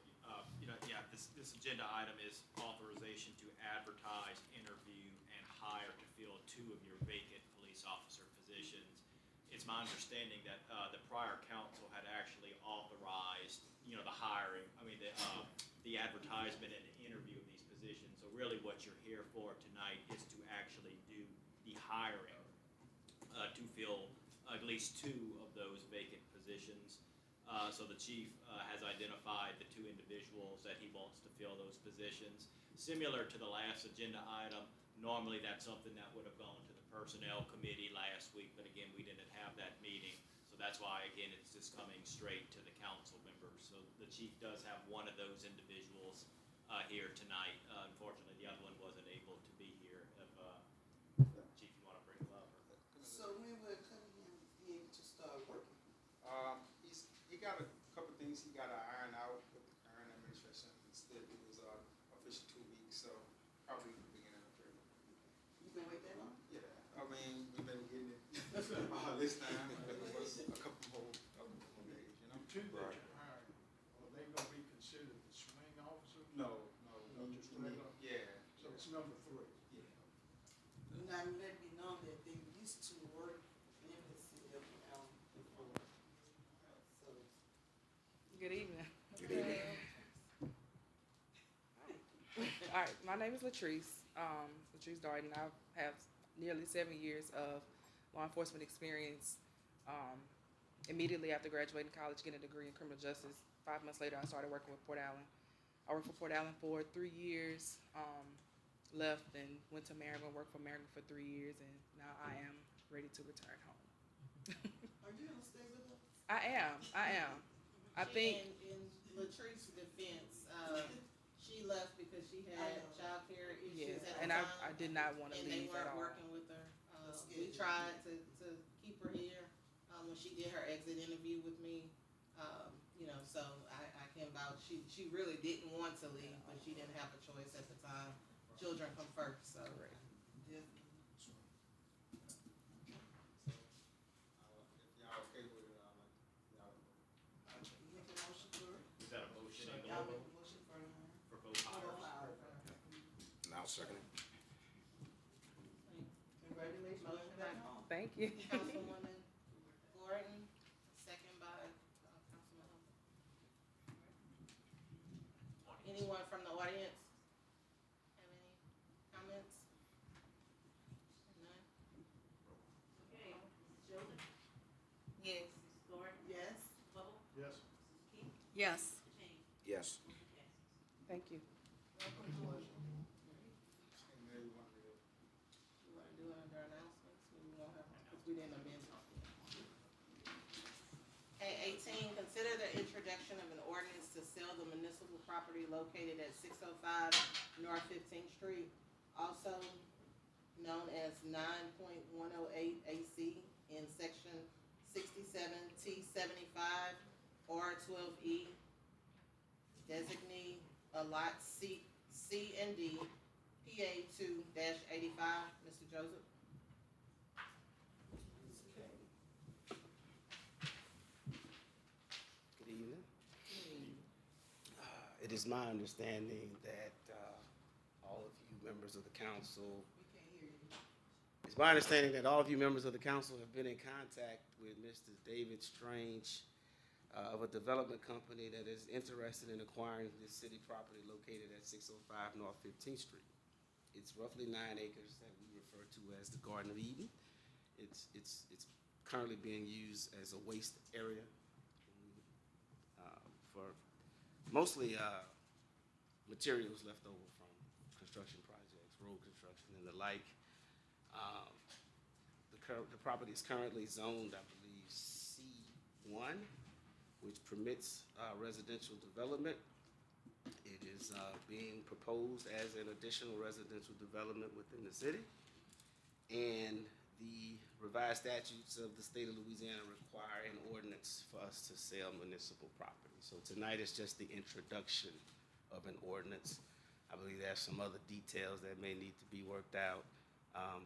Speaker 7: this agenda item is authorization to advertise, interview, and hire to fill 2 of your vacant police officer positions. It's my understanding that the prior council had actually authorized, the hiring, the advertisement and interview of these positions. So really what you're here for tonight is to actually do the hiring to fill at least 2 of those vacant positions. So the chief has identified the 2 individuals that he wants to fill those positions. Similar to the last agenda item, normally that's something that would have gone to the personnel committee last week, but again, we didn't have that meeting. So that's why, again, it's just coming straight to the council members. So the chief does have one of those individuals here tonight. Unfortunately, the other one wasn't able to be here. If chief, you want to bring him up?
Speaker 9: So when will Cunningham be able to start working?
Speaker 3: He got a couple things he got to iron out with the current administration. He still do his official 2 weeks, so probably the beginning of February.
Speaker 9: You been wait that long?
Speaker 3: Yeah, I mean, we've been getting it this time. It was a couple more days,
Speaker 4: The 2 that you're hiring, are they gonna be considered the swing officer?
Speaker 3: No,
Speaker 4: No, just regular?
Speaker 3: yeah.
Speaker 4: So it's number 3.
Speaker 3: Yeah.
Speaker 9: Now, let me know that they used to work in the city of Allen before. So,
Speaker 2: Good evening.
Speaker 1: Good evening.
Speaker 2: All right, my name is Latrice, Latrice Darden. I have nearly 7 years of law enforcement experience. Immediately after graduating college, getting a degree in criminal justice, 5 months later, I started working with Port Allen. I worked for Port Allen for 3 years, left and went to Merriman, worked for Merriman for 3 years, and now I am ready to return home.
Speaker 9: are you gonna stay with us?
Speaker 2: I am. I think,
Speaker 5: In Latrice's defense, she left because she
Speaker 9: I
Speaker 5: had
Speaker 9: know.
Speaker 5: childcare
Speaker 2: yeah,
Speaker 5: issues at
Speaker 2: and
Speaker 5: the
Speaker 2: I
Speaker 5: time.
Speaker 2: did not want to
Speaker 5: And they
Speaker 2: leave at
Speaker 5: weren't
Speaker 2: all.
Speaker 5: working with her.
Speaker 9: That's
Speaker 5: We
Speaker 9: good.
Speaker 5: tried to keep her here, when she did her exit interview with me. So I can vouch, she really didn't want to leave, but she didn't have a choice at the time. Children come first, so.
Speaker 2: Correct.
Speaker 5: Just-
Speaker 3: If y'all okay with it, I'll like, y'all.
Speaker 9: Make a motion for it.
Speaker 7: Is that a motion and
Speaker 9: Y'all
Speaker 7: vote
Speaker 9: make a motion for it.
Speaker 7: for both hires?
Speaker 1: And I'll second it.
Speaker 9: Congratulations.
Speaker 5: Motion by
Speaker 2: Thank you.
Speaker 5: Councilwoman Gordon, second by Councilman Humble. Anyone from the audience have any comments? None?
Speaker 6: Okay, Mrs. Joseph,
Speaker 8: Yes.
Speaker 6: Mrs. Gordon,
Speaker 9: Yes.
Speaker 6: Mrs. Bubble,
Speaker 4: Yes.
Speaker 6: Mrs. King,
Speaker 8: Yes.
Speaker 6: Mr. James,
Speaker 1: Yes.
Speaker 6: motion passes.
Speaker 2: Thank you.
Speaker 5: Welcome, Georgia.
Speaker 3: And then you want to do-
Speaker 5: You wanna do it under announcements, or we won't have, because we didn't amend it. Okay, 18, consider the introduction of an ordinance to sell the municipal property located at 605 North 15th Street, also known as 9.108 AC in section 67T75 R12E, designee a lot C and D, PA 2-85, Mr. Joseph.
Speaker 12: Good evening. It is my understanding that all of you members of the council,
Speaker 9: We can't hear you.
Speaker 12: it's my understanding that all of you members of the council have been in contact with Mr. David Strange of a development company that is interested in acquiring this city property located at 605 North 15th Street. It's roughly 9 acres that we refer to as the Garden of Eden. It's currently being used as a waste area for mostly materials left over from construction projects, road construction and the like. The property is currently zoned, I believe, C1, which permits residential development. It is being proposed as an additional residential development within the city. And the revised statutes of the state of Louisiana require an ordinance for us to sell municipal property. So tonight is just the introduction of an ordinance. I believe there's some other details that may need to be worked out,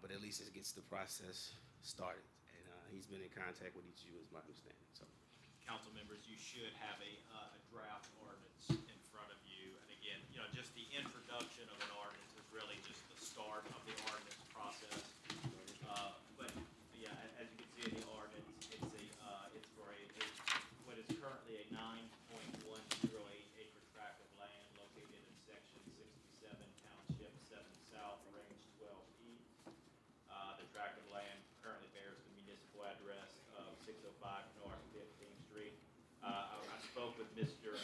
Speaker 12: but at least it gets the process started. And he's been in contact with each of you, is my understanding. So,
Speaker 7: Council members, you should have a draft ordinance in front of you. And again, just the introduction of an ordinance is really just the start of the ordinance process. But yeah, as you can see in the ordinance, it's for what is currently a 9.108 acre tract of land located in section 67, township 7 South, range 12E. The tract of land currently bears the municipal address of 605 North 15th Street. I spoke with Mr.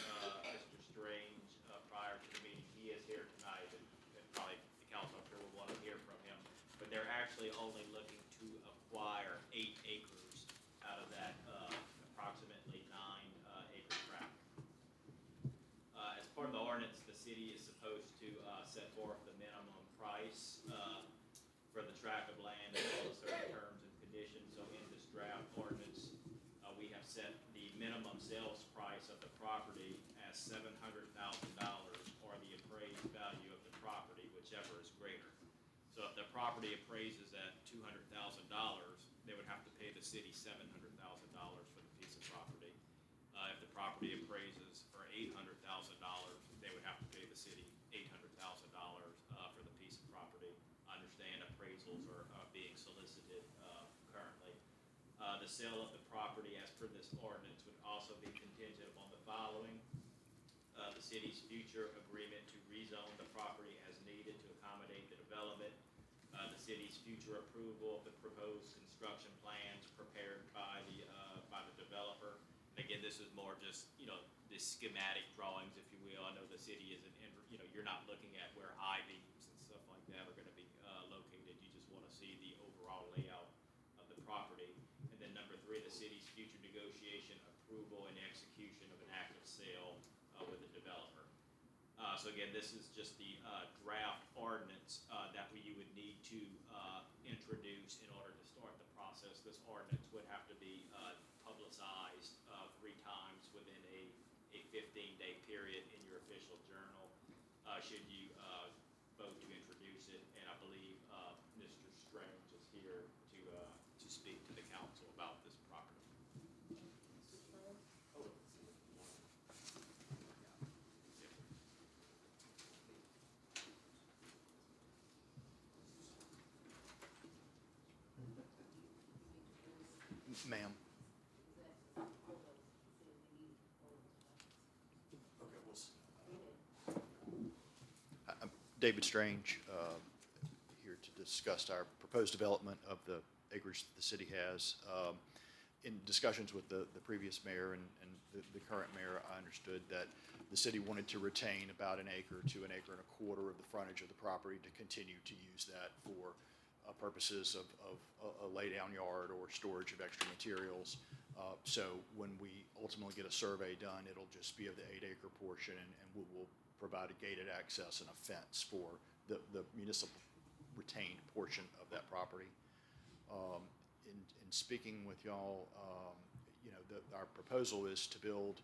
Speaker 7: Strange prior to the meeting. He is here tonight, and probably the council, I'm sure, will want to hear from him. But they're actually only looking to acquire 8 acres out of that approximately 9 acre tract. As part of the ordinance, the city is supposed to set forth the minimum price for the tract of land as well as certain terms and conditions. So in this draft ordinance, we have set the minimum sales price of the property as $700,000 or the appraised value of the property, whichever is greater. So if the property appraises at $200,000, they would have to pay the city $700,000 for the piece of property. If the property appraises for $800,000, they would have to pay the city $800,000 for the piece of property. I understand appraisals are being solicited currently. The sale of the property as per this ordinance would also be contingent upon the following. The city's future agreement to rezone the property as needed to accommodate the development. The city's future approval of the proposed construction plans prepared by the developer. And again, this is more just, the schematic drawings, if you will. I know the city isn't, you're not looking at where I-beams and stuff like that are gonna be located. You just wanna see the overall layout of the property. And then number 3, the city's future negotiation, approval, and execution of an active sale with the developer. So again, this is just the draft ordinance that you would need to introduce in order to start the process. This ordinance would have to be publicized 3 times within a 15-day should you vote to introduce it, and I believe Mr. Strange is here to speak to the council about this property.
Speaker 13: Ma'am. I'm David Strange, here to discuss our proposed development of the acreage that the city has. In discussions with the previous mayor and the current mayor, I understood that the city wanted to retain about an acre to an acre and a quarter of the frontage of the property to continue to use that for purposes of a lay-down yard or storage of extra materials. So when we ultimately get a survey done, it'll just be of the 8-acre portion, and we will provide a gated access and a fence for the municipal retained portion of that property. In speaking with y'all, our proposal is to build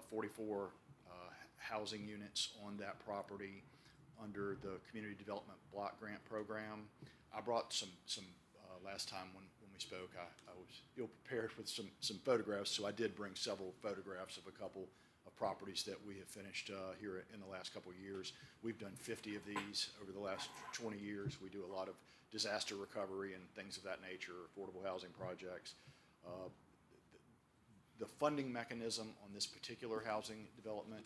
Speaker 13: 44 housing units on that property under the Community Development Block Grant Program. I brought some last time when we spoke, I was ill-prepared with some photographs, so I did bring several photographs of a couple of properties that we have finished here in the last couple of years. We've done 50 of these over the last 20 years. We do a lot of disaster recovery and things of that nature, affordable housing projects. The funding mechanism on this particular housing development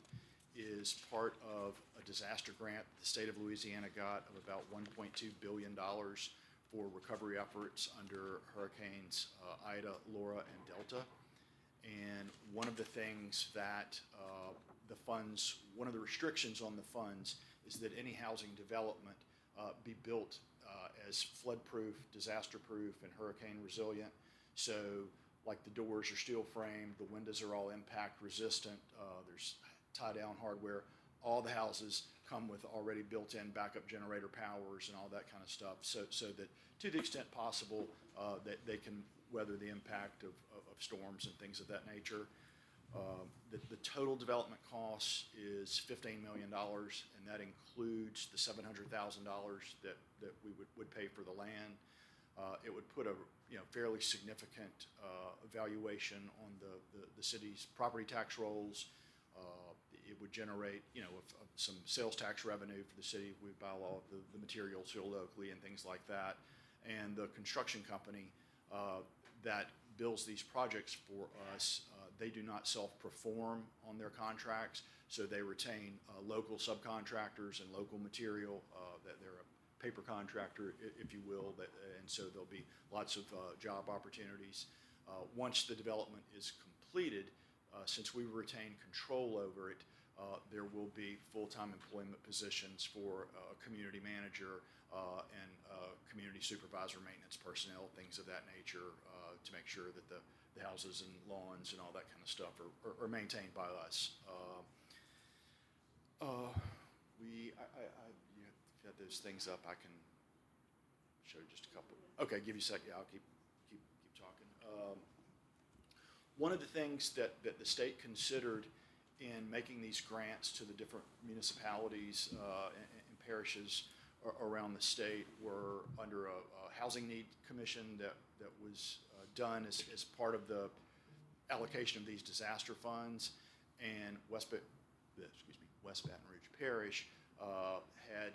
Speaker 13: is part of a disaster grant the state of Louisiana got of about $1.2 billion for recovery efforts under hurricanes Ida, Laura, and Delta. And one of the things that one of the restrictions on the funds is that any housing development be built as flood-proof, disaster-proof, and hurricane resilient. So like the doors are steel framed, the windows are all impact resistant, there's tie-down hardware. All the houses come with already built-in backup generator powers and all that kind of stuff, so that to the extent possible, that they can weather the impact of storms and things of that nature. The total development cost is $15 million, and that includes the $700,000 that we would pay for the land. It would put a fairly significant valuation on the city's property tax rolls. It would generate some sales tax revenue for the city. We buy all of the materials here locally and things like that. And the construction company that builds these projects for us, they do not self-perform on their contracts, so they retain local subcontractors and local material. That they're a paper contractor, if you will, and so there'll be lots of job opportunities. Once the development is completed, since we retain control over it, there will be full-time employment positions for a community manager and community supervisor, maintenance personnel, things of that nature, to make sure that the houses and lawns and all that kind of stuff are maintained by us. You got those things up. I can show you just a couple. Okay, give you a sec. Yeah, I'll keep talking. One of the things that the state considered in making these grants to the different municipalities and parishes around the state were under a housing need commission that was done as part of the allocation of these disaster funds, and West Baton Rouge Parish had,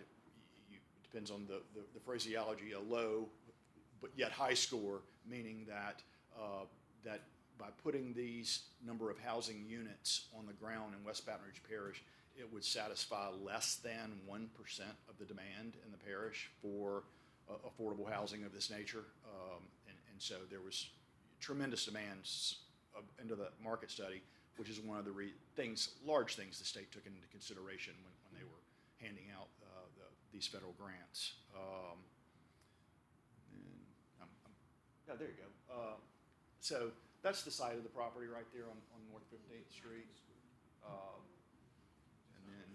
Speaker 13: depends on the phraseology, a low but yet high score, meaning that that by putting these number of housing units on the ground in West Baton Rouge Parish, it would satisfy less than 1% of the demand in the parish for affordable housing of this nature. And so there was tremendous demand into the market study, which is one of the large things the state took into consideration when they were handing out these federal grants. There you go. So that's the side of the property right there on North 15th Street. And then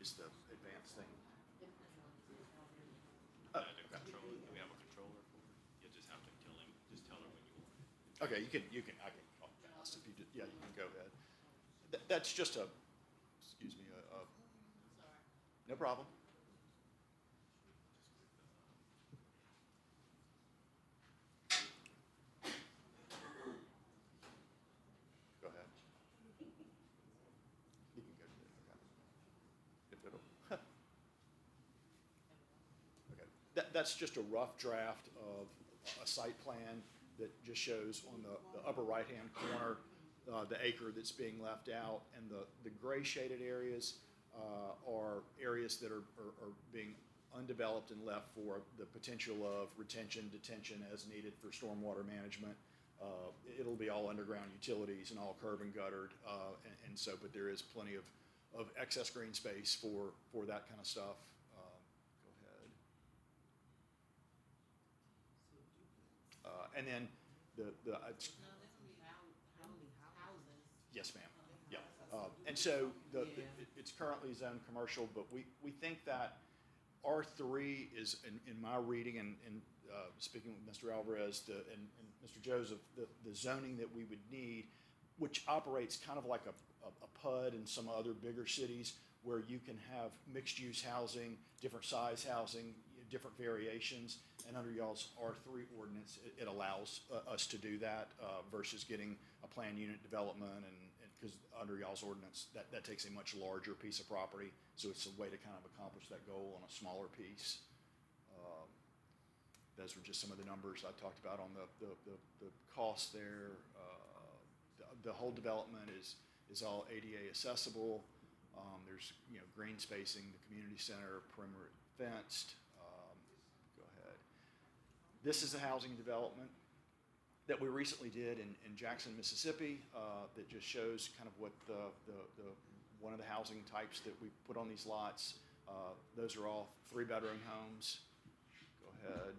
Speaker 13: is the advanced thing.
Speaker 7: The control, do we have a control
Speaker 13: Okay, I can talk fast if you do, yeah, you can go ahead. That's just a, excuse me, no problem. Go ahead. You can go to it, okay. If it'll, okay. That's just a rough draft of a site plan that just shows on the upper right-hand corner, the acre that's being left out, and the gray shaded areas are areas that are being undeveloped and left for the potential of retention, detention as needed for stormwater management. It'll be all underground utilities and all curb and guttered, and so, but there is plenty of excess green space for that kind of stuff. Go ahead. And then the
Speaker 5: No, this will be houses.
Speaker 13: yes, ma'am. Yeah. And so it's currently zoned commercial, but we think that R3 is, in my reading and speaking with Mr. Alvarez and Mr. Joseph, the zoning that we would need, which operates kind of like a PUD in some other bigger cities where you can have mixed-use housing, different size housing, different variations, and under y'all's R3 ordinance, it allows us to do that versus getting a planned unit development, and because under y'all's ordinance, that takes a much larger piece of property, so it's a way to kind of accomplish that goal on a smaller piece. Those were just some of the numbers I talked about on the cost there. The whole development is all ADA accessible. There's green spacing, the community center, perimeter fenced. Go ahead. This is a housing development that we recently did in Jackson, Mississippi, that just shows kind of what one of the housing types that we put on these lots. Those are all 3-bedroom homes. Go ahead.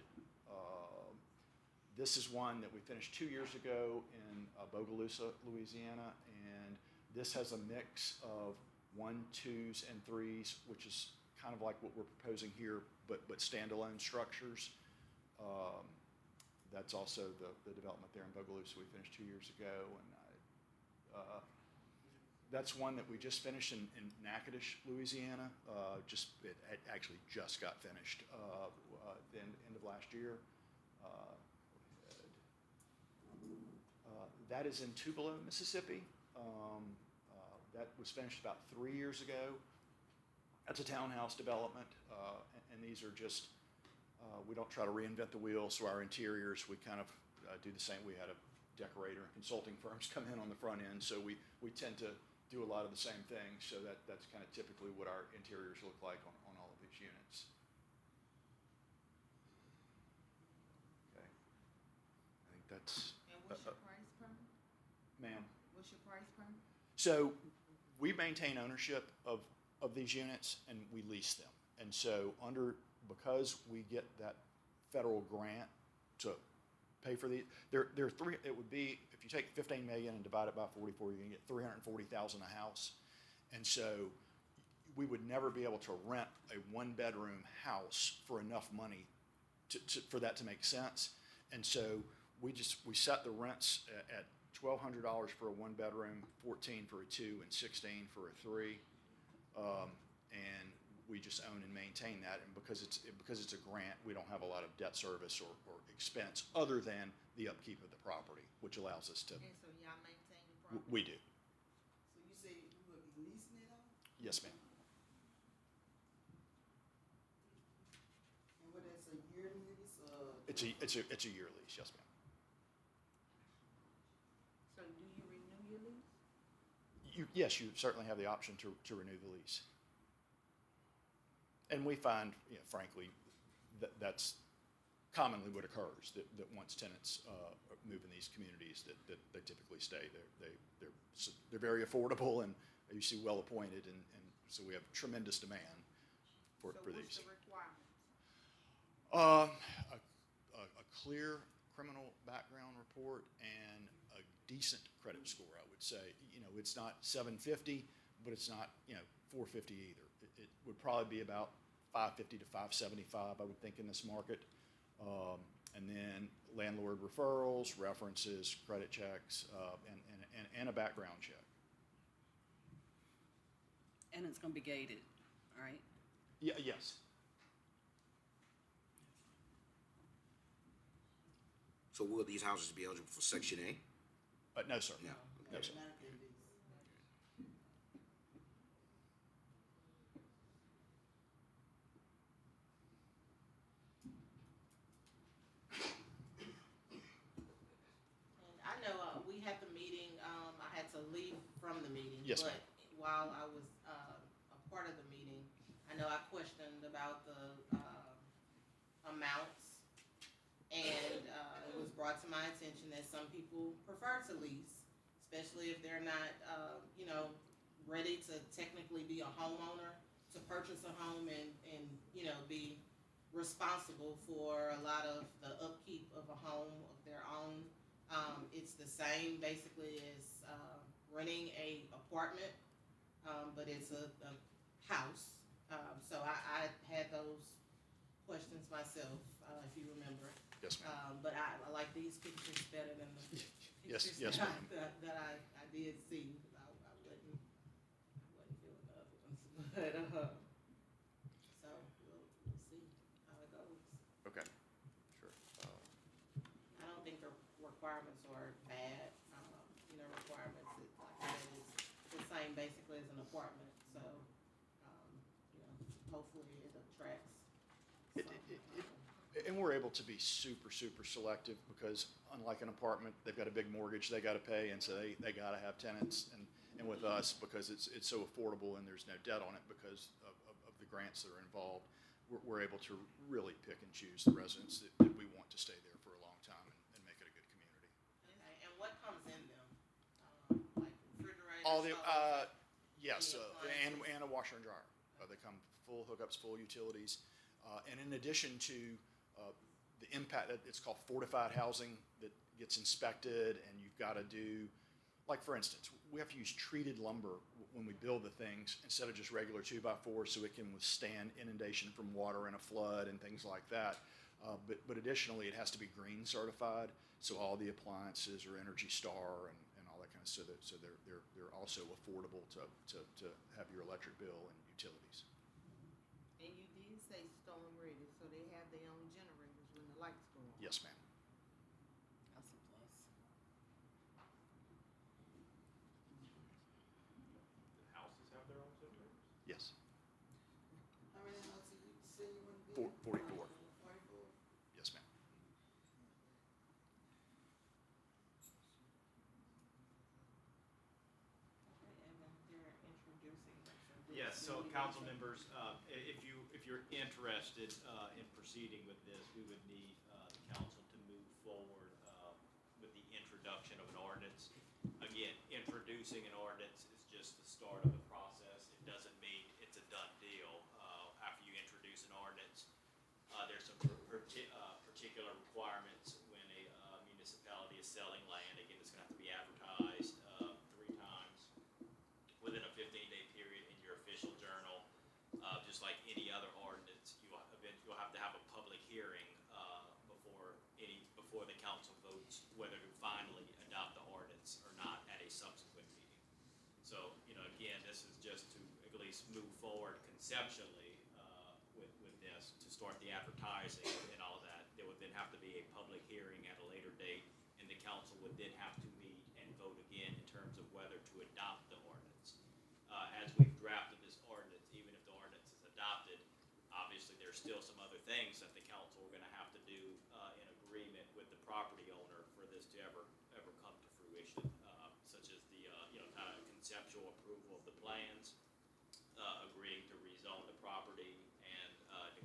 Speaker 13: This is one that we finished 2 years ago in Bogalusa, Louisiana, and this has a mix of 1, 2s, and 3s, which is kind of like what we're proposing here, but standalone structures. That's also the development there in Bogalusa we finished 2 years ago, and that's one that we just finished in Natchitoches, Louisiana. It actually just got finished at the end of last year. That is in Tupelo, Mississippi. That was finished about 3 years ago. That's a townhouse development, and these are just, we don't try to reinvent the wheel, so our interiors, we kind of do the same. We had a decorator and consulting firms come in on the front end, so we tend to do a lot of the same things, so that's kind of typically what our interiors look like on all of these units. Okay. I think that's...
Speaker 8: And what's your price per?
Speaker 13: Ma'am?
Speaker 8: What's your price per?
Speaker 13: So we maintain ownership of these units and we lease them. And so because we get that federal grant to pay for these, there are three, it would be, if you take 15 million and divide it by 44, you're gonna get 340,000 a house. And so we would never be able to rent a 1-bedroom house for enough money for that to make sense. And so we set the rents at $1,200 for a 1-bedroom, $14 for a 2, and $16 for a 3. And we just own and maintain that. And because it's a grant, we don't have a lot of debt service or expense other than the upkeep of the property, which allows us to.
Speaker 8: And so y'all maintain the property?
Speaker 13: We do.
Speaker 9: So you say you will be leasing it out?
Speaker 13: Yes, ma'am.
Speaker 9: And what is a yearly lease,
Speaker 13: It's a year lease. Yes, ma'am.
Speaker 8: So do you renew your lease?
Speaker 13: Yes, you certainly have the option to renew the lease. And we find, frankly, that's commonly what occurs, that once tenants move in these communities, that they typically stay. They're very affordable and you see well appointed, and so we have tremendous demand for these.
Speaker 8: What's the requirements?
Speaker 13: A clear criminal background report and a decent credit score, I would say. It's not 750, but it's not 450 either. It would probably be about 550 to 575, I would think, in this market. and then landlord referrals, references, credit checks, and a background check.
Speaker 6: And it's gonna be gated, right?
Speaker 13: Yeah, yes.
Speaker 1: So will these houses be eligible for Section A?
Speaker 13: No, sir.
Speaker 1: No.
Speaker 13: No, sir.
Speaker 5: And I know, we had the meeting, I had to leave from the meeting.
Speaker 13: Yes,
Speaker 5: But while I was, a part of the meeting, I know I questioned about the, amounts. And, it was brought to my attention that some people prefer to lease, especially if they're not, ready to technically be a homeowner, to purchase a home and, be responsible for a lot of the upkeep of a home of their own. It's the same basically as, renting a apartment, but it's a house. So I had those questions myself, if you remember.
Speaker 13: Yes, ma'am.
Speaker 5: But I like these pictures better than the
Speaker 13: Yes,
Speaker 5: pictures
Speaker 13: yes, ma'am.
Speaker 5: that I did see. I wasn't feeling the other ones, but, so we'll see how it goes.
Speaker 13: Okay, sure.
Speaker 5: I don't think the requirements are bad, requirements, like I said, it's the same basically as an apartment, so, hopefully it attracts some.
Speaker 13: And we're able to be super, super selective because unlike an apartment, they've got a big mortgage they got to pay, and so they got to have tenants. And with us, because it's so affordable and there's no debt on it because of the grants that are involved, we're able to really pick and choose the residents that we want to stay there for a long time and make it a good community.
Speaker 5: Okay, and what comes in them? Like refrigerators?
Speaker 13: All the
Speaker 5: stoves,
Speaker 13: yes,
Speaker 5: any appliances?
Speaker 13: and a washer and dryer. They come full hookups, full utilities, and in addition to the impact, it's called fortified housing that gets inspected, and you've got to do, like for instance, we have to use treated lumber when we build the things instead of just regular 2x4, so it can withstand inundation from water and a flood and things like that. But additionally, it has to be green certified, so all the appliances are Energy Star and all that kind of, so they're also affordable to have your electric bill and utilities.
Speaker 8: And you did say storm ready, so they have their own generators when the lights go on.
Speaker 13: Yes, ma'am.
Speaker 6: That's a plus.
Speaker 7: The houses have their own generators?
Speaker 13: Yes.
Speaker 9: How many houses you say you want to build?
Speaker 13: 44.
Speaker 9: 44?
Speaker 13: Yes, ma'am.
Speaker 5: Okay, and then they're introducing some.
Speaker 7: Yes, so council members, if you're interested in proceeding with this, we would need the council to move forward with the introduction of an ordinance. Again, introducing an ordinance is just the start of the process. It doesn't mean it's a done deal. After you introduce an ordinance, there's some particular requirements when a municipality is selling land. Again, it's gonna have to be advertised 3 times within a 15-day period in your official journal. Just like any other ordinance, you'll have to have a public hearing before the council votes whether to finally adopt the ordinance or not at a subsequent meeting. So, again, this is just to at least move forward conceptually with this, to start the advertising and all of that. There would then have to be a public hearing at a later date, and the council would then have to meet and vote again in terms of whether to adopt the ordinance. As we've drafted this ordinance, even if the ordinance is adopted, obviously there's still some other things that the council are gonna have to do in agreement with the property owner for this to ever come to fruition, such as the, kind of conceptual approval of the plans, agreeing to rezone the property, and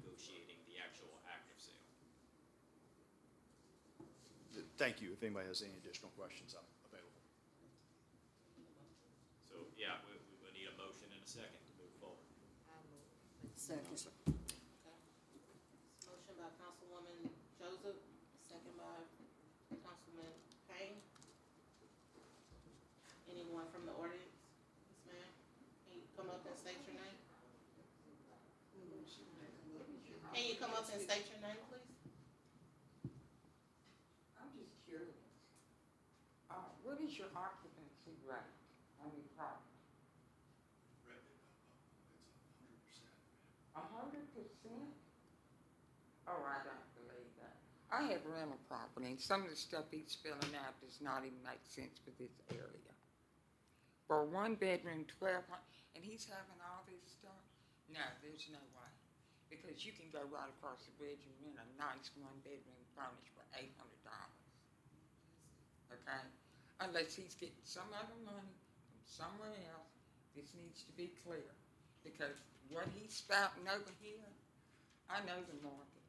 Speaker 7: negotiating the actual act of sale.
Speaker 13: Thank you. If anybody has any additional questions, I'm available.
Speaker 7: So, yeah, we would need a motion and a second to move forward.
Speaker 6: Second.
Speaker 5: Motion by Councilwoman Joseph, second by Councilman Payne. Anyone from the audience? Yes, ma'am. Can you come up and state your name? Can you come up and state your name, please?
Speaker 14: on the property? 100%? Oh, I don't believe that. I have rental property, and some of the stuff he's spelling out does not even make sense for this area. For a 1-bedroom, 1,200, and he's having all this stuff? No, there's no way. Because you can go right across the bridge and rent a nice 1-bedroom furnished for $800. Okay? Unless he's getting some other money from somewhere else, this needs to be clear. Because what he's spouting over here, I know the market.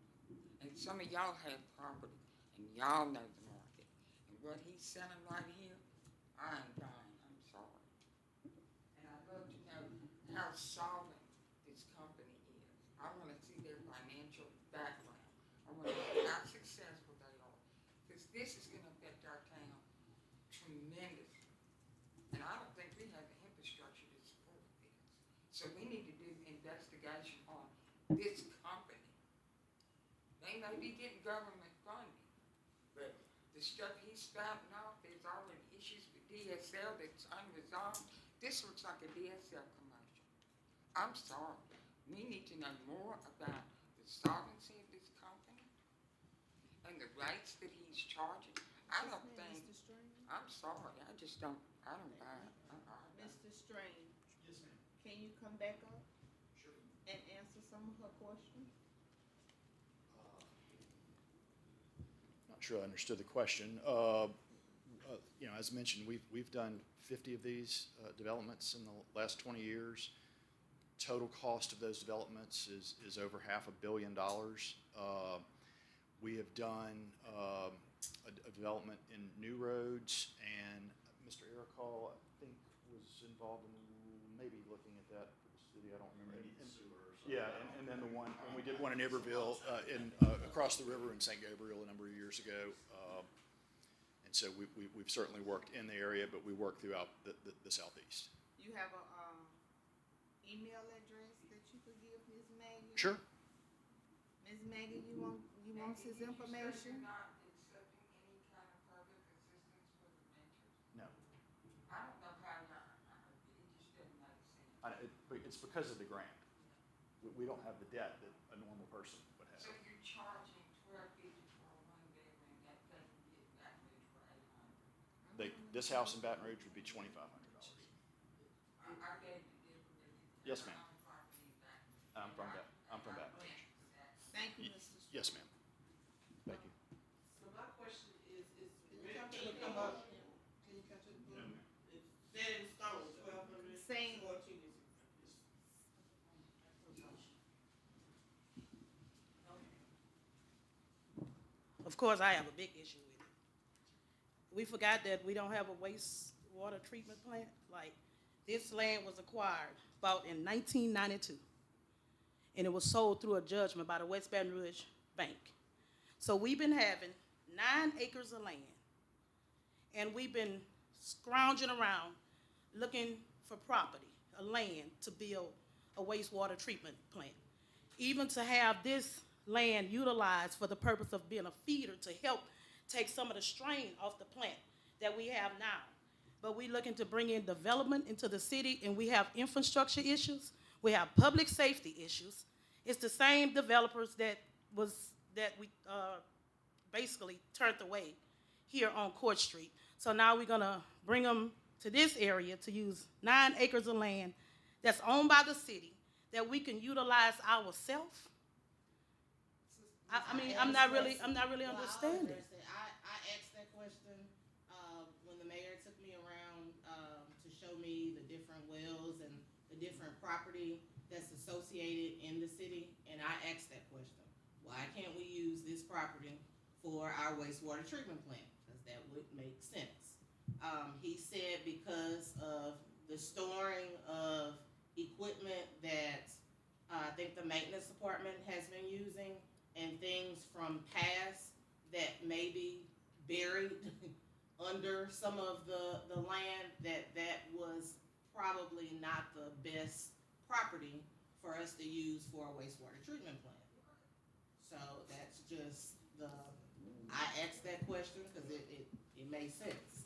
Speaker 14: And some of y'all have property, and y'all know the market. And what he's selling right here, I ain't buying, I'm sorry. And I'd love to know how solvent this company is. I wanna see their financial background. I wanna know how successful they are. Because this is gonna affect our town tremendously. And I don't think we have the infrastructure to support this. So we need to do investigation on this company. They may be getting government funding, but the stuff he's spouting off, there's already issues with DSL that's unresolved. This looks like a DSL commercial. I'm sorry. We need to know more about the solvency of this company and the rates that he's charging. I don't think, I'm sorry, I don't buy it.
Speaker 8: Mr. Strange,
Speaker 4: Yes, ma'am.
Speaker 8: can you come back up
Speaker 1: Sure.
Speaker 8: and answer some of her questions?
Speaker 13: Not sure I understood the question. As mentioned, we've done 50 of these developments in the last 20 years. Total cost of those developments is over $500 million. We have done a development in New Roads, and Mr. Ericall, I think, was involved in maybe looking at that for the city. I don't remember. Yeah, and then and we did one in Iberville, across the river in St. Gabriel a number of years ago. And so we've certainly worked in the area, but we work throughout the southeast.
Speaker 8: You have a, email address that you could give Ms. Maggie?
Speaker 13: Sure.
Speaker 8: Ms. Maggie, you want his information?
Speaker 14: Not accepting any kind of public assistance for the renters?
Speaker 13: No.
Speaker 14: I don't know how, it just doesn't make sense.
Speaker 13: It's because of the grant. We don't have the debt that a normal person would have.
Speaker 14: So you're charging $1,250 for a 1-bedroom that they can get Baton Rouge for $800?
Speaker 13: This house in Baton Rouge would be $2,500.
Speaker 14: I gave you different.
Speaker 13: Yes, ma'am. I'm from Baton Rouge.
Speaker 8: Thank you, Mr. Strange.
Speaker 13: Yes, ma'am. Thank you.
Speaker 9: So my question is
Speaker 8: Can you come to the
Speaker 9: come
Speaker 8: podium?
Speaker 9: up? Can you come to the podium? It's set in stone, 1,200.
Speaker 8: Same.
Speaker 9: 14 is.
Speaker 15: Of course, I have a big issue with it. We forgot that we don't have a wastewater treatment plant. Like, this land was acquired about in 1992, and it was sold through a judgment by the West Baton Rouge Bank. So we've been having 9 acres of land, and we've been scrounging around looking for property, a land to build a wastewater treatment plant. Even to have this land utilized for the purpose of being a feeder to help take some of the strain off the plant that we have now. But we're looking to bring in development into the city, and we have infrastructure issues. We have public safety issues. It's the same developers that we basically turned away here on Court Street. So now we're gonna bring them to this area to use 9 acres of land that's owned by the city that we can utilize ourselves. I mean, I'm not really understanding.
Speaker 5: I asked that question, when the mayor took me around, to show me the different wells and the different property that's associated in the city, and I asked that question. Why can't we use this property for our wastewater treatment plant? Because that would make sense. He said because of the storing of equipment that, I think the maintenance department has been using, and things from past that may be buried under some of the land, that was probably not the best property for us to use for a wastewater treatment plant. So that's just I asked that question because it made sense.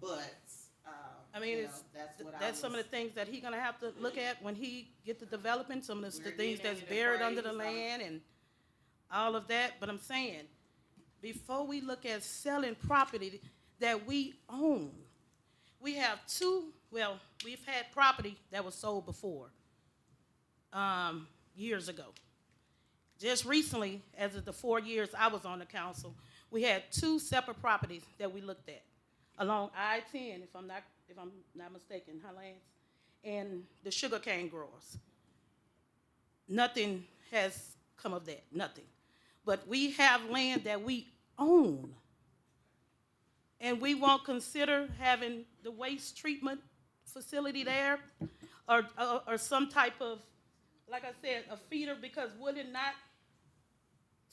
Speaker 5: But
Speaker 15: I mean,
Speaker 5: You
Speaker 15: it's,
Speaker 5: know, that's what I
Speaker 15: that's some of
Speaker 5: was-
Speaker 15: the things that he gonna have to look at when he get to developing, some of the
Speaker 5: We're
Speaker 15: things
Speaker 5: getting
Speaker 15: that's
Speaker 5: it
Speaker 15: buried under the
Speaker 5: appraised.
Speaker 15: land and all of that, but I'm saying, before we look at selling property that we own, we have we've had property that was sold before, years ago. Just recently, as of the 4 years I was on the council, we had 2 separate properties that we looked at along I-10, if I'm not mistaken, huh, Lance? And the sugarcane growers. Nothing has come of that, nothing. But we have land that we own. And we won't consider having the waste treatment facility there or some type of, like I said, a feeder, because would it not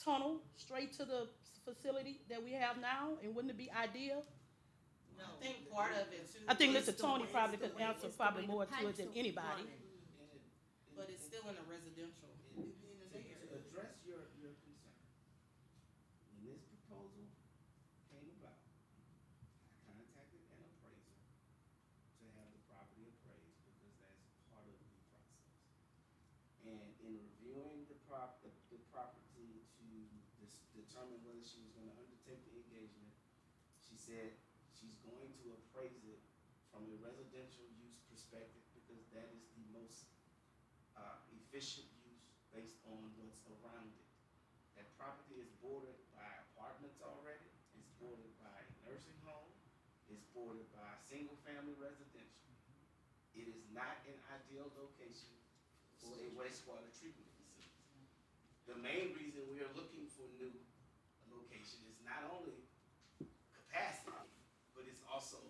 Speaker 15: tunnel straight to the facility that we have now, and wouldn't it be ideal?
Speaker 5: No, I think part of it too.
Speaker 15: I think
Speaker 5: is
Speaker 15: Mr.
Speaker 5: the
Speaker 15: Tony
Speaker 5: way-
Speaker 15: probably
Speaker 5: is the
Speaker 15: could
Speaker 5: way-
Speaker 15: answer
Speaker 5: is the
Speaker 15: probably
Speaker 5: way the
Speaker 15: more to it
Speaker 5: pipes
Speaker 15: than
Speaker 5: are
Speaker 15: anybody.
Speaker 5: running. But it's still in a residential.
Speaker 12: To address your concern, when this proposal came about, I contacted an appraiser to have the property appraised, because that's part of the process. And in reviewing the property to determine whether she was gonna undertake the engagement, she said she's going to appraise it from a residential use perspective, because that is the most efficient use based on what's around it. That property is bordered by apartments already, it's bordered by a nursing home, it's bordered by single-family residential. It is not an ideal location for a wastewater treatment facility. The main reason we are looking for new location is not only capacity, but it's also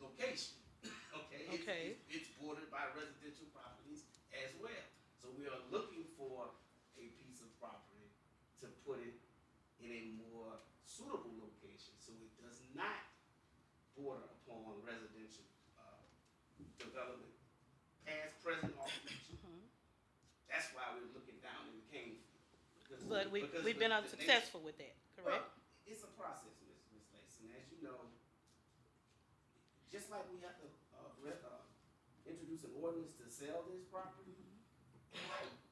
Speaker 12: location. Okay?
Speaker 15: Okay.
Speaker 12: It's bordered by residential properties as well. So we are looking for a piece of property to put it in a more suitable location, so it does not border upon residential development, past, present, or future. That's why we're looking down in the cane field.
Speaker 15: But we've been unsuccessful with that, correct?
Speaker 12: Well, it's a process, Ms. Lacy, and as you know, just like we have to introduce an ordinance to sell this property,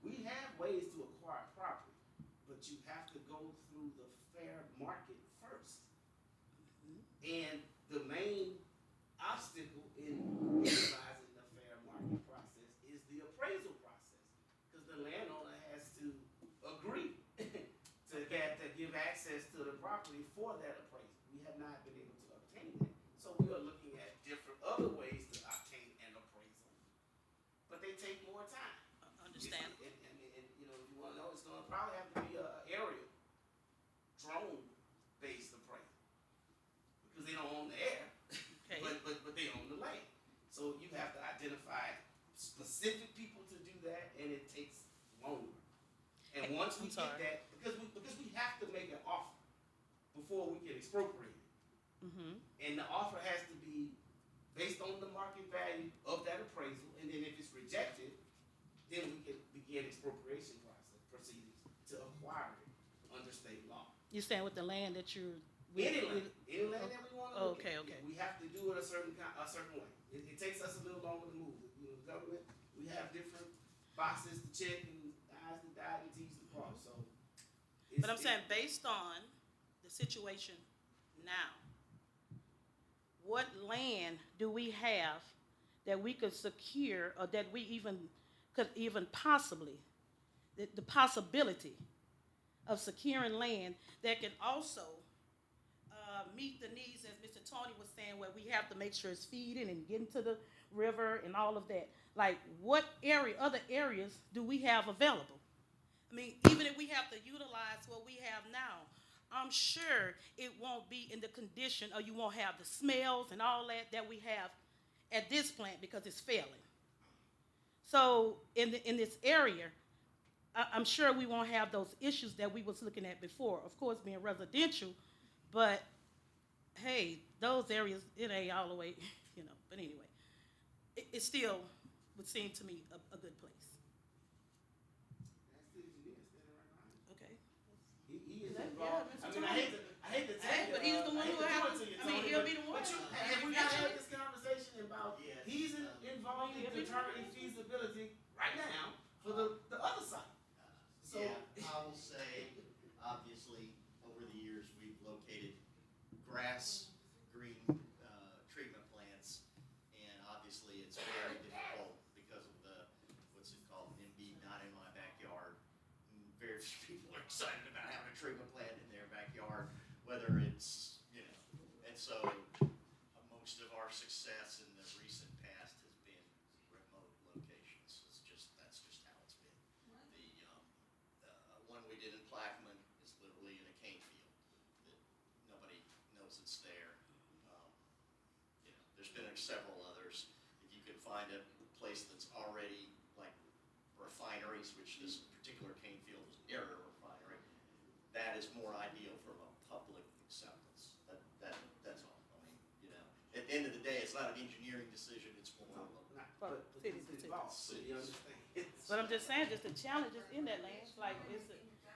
Speaker 12: we have ways to acquire property, but you have to go through the fair market first. And the main obstacle in utilizing the fair market process is the appraisal process, because the landowner has to agree to give access to the property for that appraisal. We have not been able to obtain that. So we are looking at different other ways to obtain an appraisal, but they take more time.
Speaker 15: Understand.
Speaker 12: And you know, if you wanna know, it's gonna probably have to be a aerial, drone-based appraisal, because they don't own the air,
Speaker 15: Okay.
Speaker 12: but they own the land. So you have to identify specific people to do that, and it takes longer. And once we get that, because we have to make an offer before we can expropriate it. And the offer has to be based on the market value of that appraisal, and then if it's rejected, then we can begin expropriation process proceedings to acquire it under state law.
Speaker 15: You saying with the land that you're.
Speaker 12: Any land that we want to look
Speaker 15: Okay,
Speaker 12: at.
Speaker 15: okay.
Speaker 12: We have to do it a certain way. It takes us a little longer to move it. You know, government, we have different boxes to check and I's to dot and T's to cross, so.
Speaker 15: But I'm saying, based on the situation now, what land do we have that we could secure, or that we could even possibly, the possibility of securing land that can also meet the needs, as Mr. Tony was saying, where we have to make sure it's feeding and getting to the river and all of that. Like, what other areas do we have available? I mean, even if we have to utilize what we have now, I'm sure it won't be in the condition, or you won't have the smells and all that we have at this plant, because it's failing. So in this area, I'm sure we won't have those issues that we was looking at before. Of course, being residential, but hey, those areas, it ain't all the way, you know. But anyway, it still would seem to me a good place.
Speaker 12: That's the engineer standing right behind you.
Speaker 15: Okay.
Speaker 12: He is
Speaker 15: Yeah,
Speaker 12: involved.
Speaker 15: Mr.
Speaker 12: I mean, I hate to tell
Speaker 15: Hey,
Speaker 12: you.
Speaker 15: but he's the one
Speaker 12: I hate
Speaker 15: who
Speaker 12: to do
Speaker 15: has
Speaker 12: it
Speaker 15: to-
Speaker 12: to you,
Speaker 15: I mean,
Speaker 12: Tony,
Speaker 15: he'll
Speaker 12: but-
Speaker 15: be the one.
Speaker 12: But you,
Speaker 15: I
Speaker 12: we
Speaker 15: mean,
Speaker 12: gotta
Speaker 15: eventually.
Speaker 12: have this conversation, and
Speaker 16: about,
Speaker 10: Yes.
Speaker 16: he's involved in determining feasibility right now for the other side. So,
Speaker 10: Yeah, I will say, obviously, over the years, we've located grass, green, treatment plants, and obviously it's very difficult because of the, what's it called, NB, not in my backyard. Very few people are excited about having a treatment plant in their backyard, whether it's, and so most of our success in the recent past has been remote locations. That's just how it's been. The one we did in Plaquemine is literally in a cane field that nobody knows it's there. There's been several others. If you could find a place that's already like refineries, which this particular cane field is near a refinery, that is more ideal from a public acceptance. That's all. I mean, at the end of the day, it's not an engineering decision, it's more.
Speaker 15: For city to city.
Speaker 16: you understand?
Speaker 15: But I'm just saying, just the challenges in that land, like,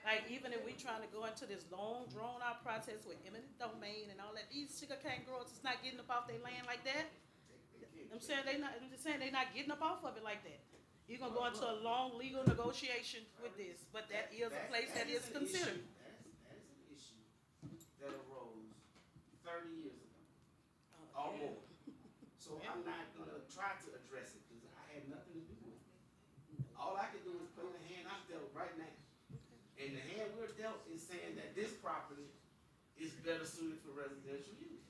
Speaker 15: like even if we trying to go into this long, drawn out process with eminent domain and all that, these sugarcane growers is not getting up off their land like that. I'm just saying they're not getting up off of it like that. You're gonna go into a long legal negotiation with this, but that is a place that is considered.
Speaker 16: That is an issue that arose 30 years ago, or more. So I'm not gonna try to address it, because I had nothing to do with it. All I can do is play the hand I'm dealt right now. And the hand we're dealt is saying that this property is better suited for residential use.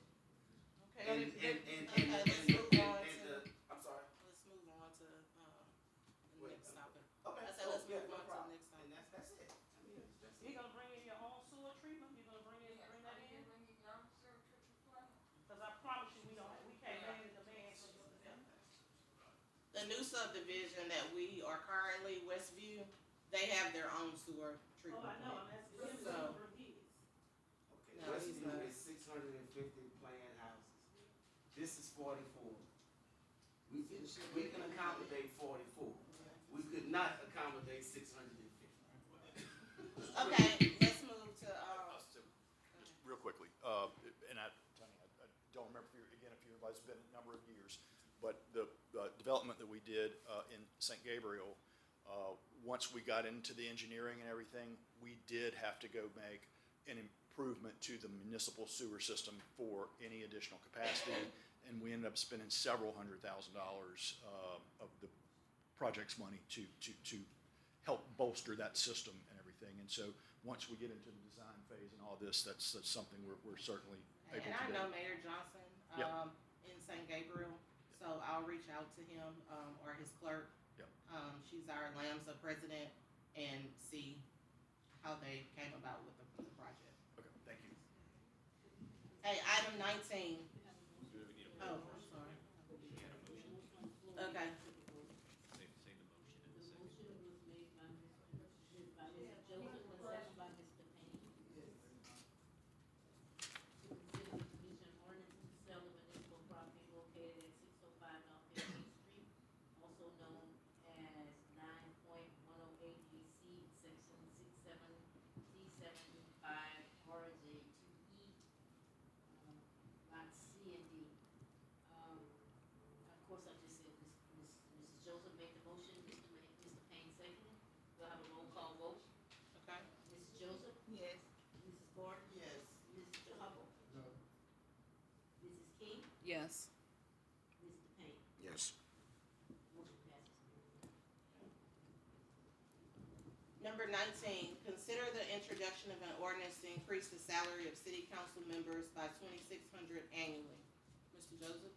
Speaker 15: Okay.
Speaker 5: Let's move on to,
Speaker 16: I'm sorry.
Speaker 5: let's move on to, the next topic.
Speaker 16: Okay.
Speaker 5: I said let's
Speaker 16: Yeah,
Speaker 5: move
Speaker 16: no
Speaker 5: on to
Speaker 16: problem.
Speaker 5: the next topic.
Speaker 16: And that's it. I mean, that's
Speaker 15: You
Speaker 16: it.
Speaker 15: gonna bring in your own sewer treatment? You gonna bring that in? Cause I promise you, we can't manage the demand for this development.
Speaker 5: The new subdivision that we are currently Westview, they have their own sewer
Speaker 15: Oh,
Speaker 5: treatment
Speaker 15: I know,
Speaker 5: plant.
Speaker 15: I'm asking him
Speaker 5: So,
Speaker 15: to bring his.
Speaker 16: Okay,
Speaker 5: No, he's
Speaker 16: Westview
Speaker 5: not.
Speaker 16: is 650 planned houses. This is 44. We can accommodate 44. We could not accommodate 650.
Speaker 5: okay, let's move to,
Speaker 13: Just real quickly, and Tony, I don't remember if it's been a number of years, but the development that we did in St. Gabriel, once we got into the engineering and everything, we did have to go make an improvement to the municipal sewer system for any additional capacity, and we ended up spending several $100,000 of the project's money to help bolster that system and everything. And so once we get into the design phase and all this, that's something we're certainly able to do.
Speaker 5: and I know Mayor Johnson,
Speaker 13: Yep.
Speaker 5: in St. Gabriel, so I'll reach out to him, or his clerk.
Speaker 13: Yep.
Speaker 5: She's our LAMSA president, and see how they came about with the project.
Speaker 13: Okay, thank you.
Speaker 5: Hey, item 19.
Speaker 7: Do we need a
Speaker 5: Oh,
Speaker 7: motion?
Speaker 5: I'm sorry.
Speaker 7: We had a motion.
Speaker 5: Okay.
Speaker 7: Say the motion in a second.
Speaker 6: Motion was made by Mr. Joseph, and seconded by Mr. Payne. To consider the commission ordinance to sell of municipal property located at 605 North 15th Street, also known as 9.108GC, section 67C75 RJ2E, lots C and D. Of course, I just said Mrs. Joseph made the motion, Mr. Payne seconded. We'll have a roll call vote.
Speaker 5: Okay.
Speaker 6: Mrs. Joseph?
Speaker 8: Yes.
Speaker 6: Mrs. Gordon?
Speaker 9: Yes.
Speaker 6: Mr. Hubble?
Speaker 16: No.
Speaker 6: Mrs. King?
Speaker 2: Yes.
Speaker 6: Mr. Payne?
Speaker 1: Yes.
Speaker 6: Motion passes.
Speaker 5: Number 19, consider the introduction of an ordinance to increase the salary of city council members by $2,600 annually. Mr. Joseph?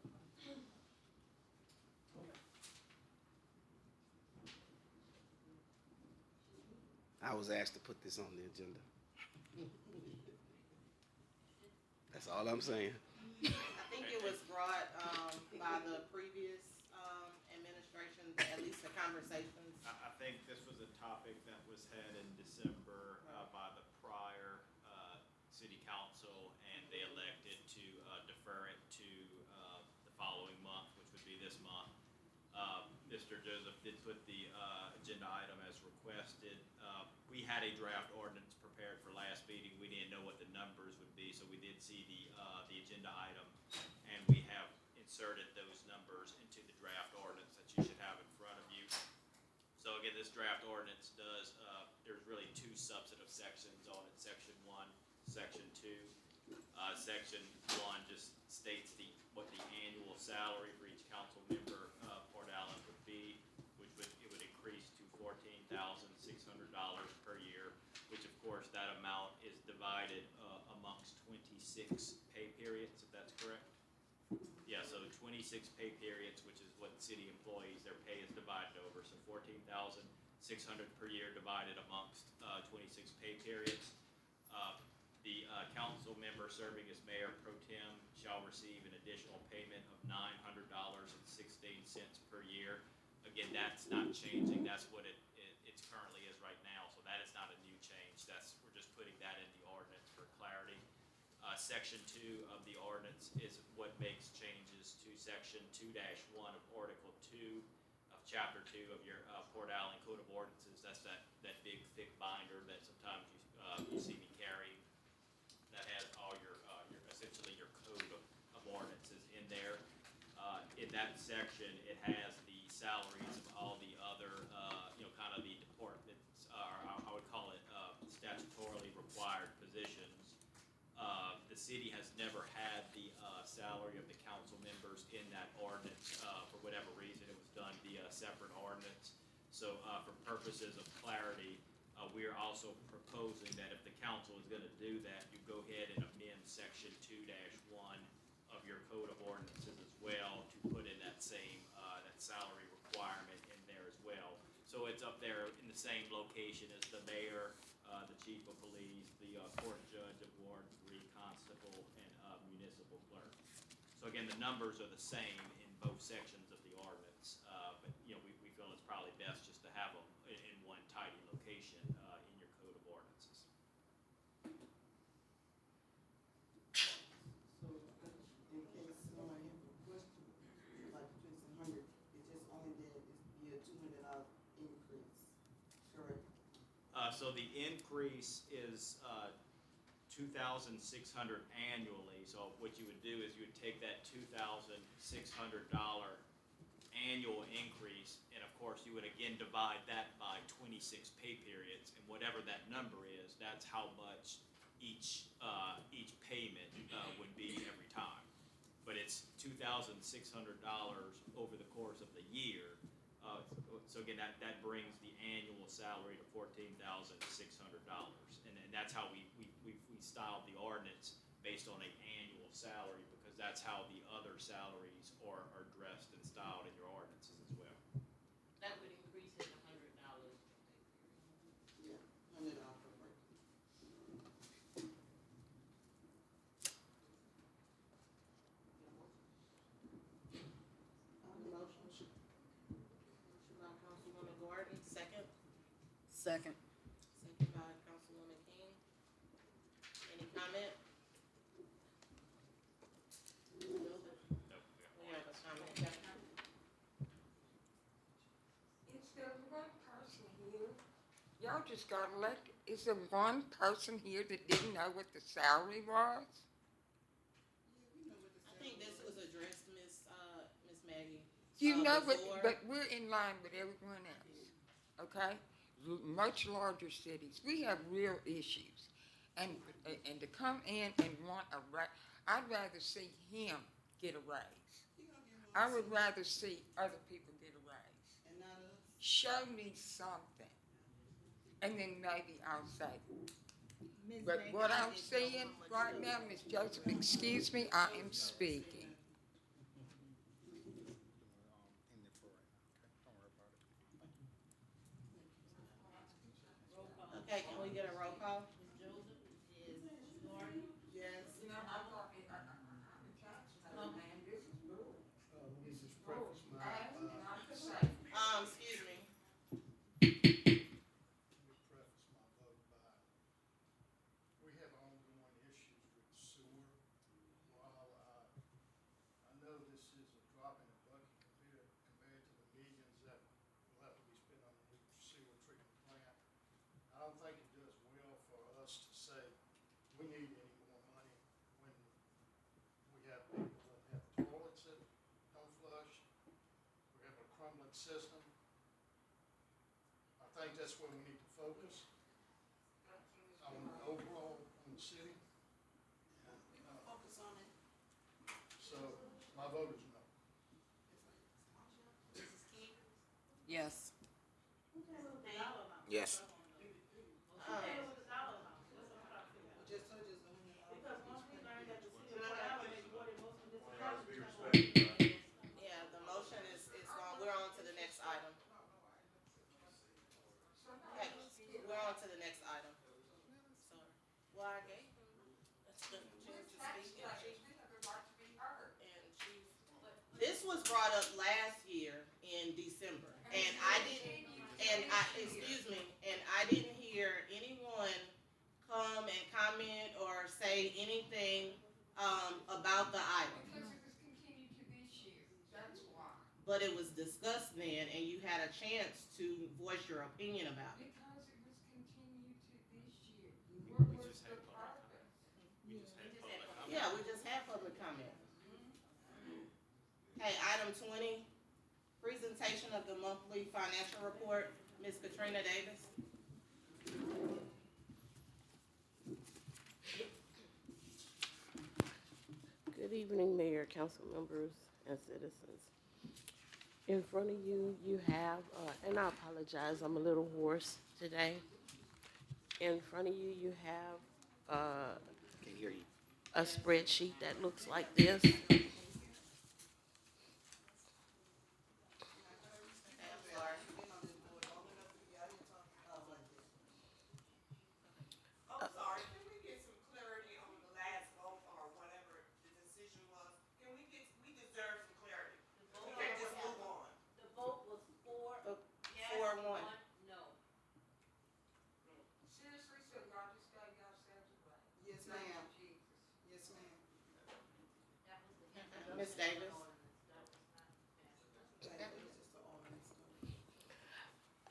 Speaker 16: I was asked to put this on the agenda. That's all I'm saying.
Speaker 5: I think it was brought, by the previous, administration, at least the conversations.
Speaker 7: I think this was a topic that was had in December by the prior city council, and they elected to defer it to the following month, which would be this month. Mr. Joseph did put the agenda item as requested. We had a draft ordinance prepared for last meeting. We didn't know what the numbers would be, so we did see the agenda item, and we have inserted those numbers into the draft ordinance that you should have in front of you. So again, this draft ordinance does, there's really two substantive sections on it, section 1, section 2. Section 1 just states what the annual salary for each council member, Port Allen would be, which it would increase to $14,600 per year, which of course that amount is divided amongst 26 pay periods, if that's correct. Yeah, so 26 pay periods, which is what city employees, their pay is divided over, so 14,600 per year divided amongst 26 pay periods. The council member serving as mayor pro tem shall receive an additional payment of $900.16 per year. Again, that's not changing. That's what it currently is right now. So that is not a new change. We're just putting that in the ordinance for clarity. Section 2 of the ordinance is what makes changes to Section 2-1 of Article 2 of Chapter 2 of your Port Allen Code of Ordinances. That's that big thick binder that sometimes you see me carry. That has all your essentially your code of ordinances in there. In that section, it has the salaries of all the other, kind of the departments, I would call it statutorily required positions. The city has never had the salary of the council members in that ordinance. For whatever reason, it was done via a separate ordinance. So for purposes of clarity, we are also proposing that if the council is going to do that, you go ahead and amend Section 2-1 of your Code of Ordinances as well to put in that same that salary requirement in there as well. So it's up there in the same location as the mayor, the chief of police, the court judge of Ward 3, constable, and municipal clerk. So again, the numbers are the same in both sections of the ordinance, but we feel it's probably best just to have them in one tidy location in your Code of Ordinances.
Speaker 9: So, in case somebody have a question, like the 1,500, it's just only that it's be a $200 increase, correct?
Speaker 7: So the increase is $2,600 annually. So what you would do is you would take that $2,600 annual increase, and of course you would again divide that by 26 pay periods, and whatever that number is, that's how much each payment would be every time. But it's $2,600 over the course of the year. So again, that brings the annual salary to $14,600, and that's how we styled the ordinance based on an annual salary, because that's how the other salaries are dressed and styled in your ordinances as well.
Speaker 6: That would increase it $100 per pay period.
Speaker 9: Yeah, $100 per work.
Speaker 5: Motion. Motion by Councilwoman Gordon, second.
Speaker 8: Second.
Speaker 5: Second by Councilwoman King. Any comment? We have a comment.
Speaker 14: Is there one person here? Y'all just got elected. Is there one person here that didn't know what the salary was?
Speaker 5: I think this was addressed, Miss Maggie.
Speaker 14: You know what,
Speaker 5: before.
Speaker 14: but we're in line with everyone else, okay? Much larger cities, we have real issues. And to come in and want a raise, I'd rather see him get a raise. I would rather see other people get a raise.
Speaker 9: And not us?
Speaker 14: Show me something, and then maybe I'll say. But what I'm seeing right now, Ms. Joseph, excuse me, I am speaking.
Speaker 5: Okay, can we get a roll call?
Speaker 6: Ms. Joseph, Ms. Gordon,
Speaker 9: Yes.
Speaker 14: You know, I'm talking, I'm man, this is bull.
Speaker 4: Mrs. Preface, my,
Speaker 14: And I'm the same.
Speaker 5: Excuse me.
Speaker 4: let me preface my vote by, we have ongoing issues with sewer. While I system. I think that's where we need to focus on the overall, on the city.
Speaker 8: Focus on it.
Speaker 4: So my vote is no.
Speaker 8: Mrs. King?
Speaker 14: Yes.
Speaker 1: Yes.
Speaker 5: Yeah, the motion is gone, we're on to the next item. Okay, we're on to the next item. So, well, I gave him a chance to speak, and this was brought up last year in December, and I didn't, excuse me, and I didn't hear anyone come and comment or say anything, about the item.
Speaker 14: Because it was continued to this year, that's why.
Speaker 5: But it was discussed then, and you had a chance to voice your opinion about it.
Speaker 14: Because it was continued to this year. What
Speaker 7: We
Speaker 14: was
Speaker 7: just
Speaker 14: the
Speaker 7: had public
Speaker 14: purpose?
Speaker 7: We just had public comment.
Speaker 5: Yeah, we just had public comment. Okay, item 20, presentation of the monthly financial report. Ms. Katrina Davis.
Speaker 17: Good evening, Mayor, council members, and citizens. In front of you, you have, and I apologize, I'm a little hoarse today. In front of you, you have
Speaker 1: Can't hear you.
Speaker 17: a spreadsheet that looks like this.
Speaker 8: I'm sorry, can we get some clarity on the last vote or whatever the decision was? Can we deserve some clarity? We can't just move on.
Speaker 6: The vote was four, yes,
Speaker 5: 4-1.
Speaker 6: no.
Speaker 14: Seriously, so y'all just got yourselves away?
Speaker 9: Yes, ma'am. Yes, ma'am.
Speaker 6: That was the
Speaker 5: Ms. Davis.
Speaker 7: Yeah,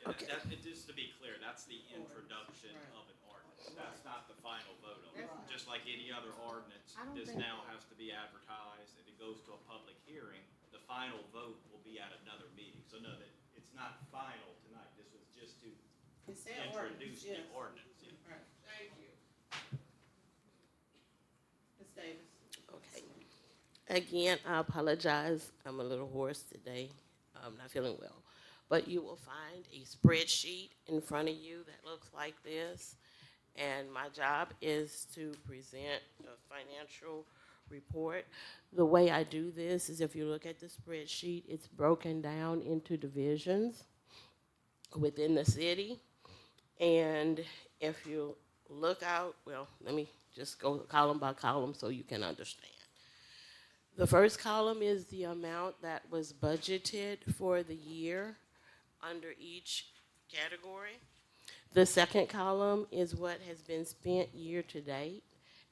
Speaker 17: Okay.
Speaker 7: Just to be clear, that's the introduction of an ordinance. That's not the final vote on it. Just like any other ordinance, this now has to be advertised and it goes to a public hearing. The final vote will be at another meeting. So no, that it's not final tonight. This was just to
Speaker 5: It said ordinance,
Speaker 7: introduce the
Speaker 5: yes.
Speaker 7: ordinance. Yeah.
Speaker 5: Right.
Speaker 8: Thank you.
Speaker 5: Ms. Davis.
Speaker 17: Okay. Again, I apologize. I'm a little hoarse today. I'm not feeling well. But you will find a spreadsheet in front of you that looks like this. And my job is to present a financial report. The way I do this is if you look at the spreadsheet, it's broken down into divisions within the city. And if you look out, well, let me just go column by column so you can understand. The first column is the amount that was budgeted for the year under each category. The second column is what has been spent year to date,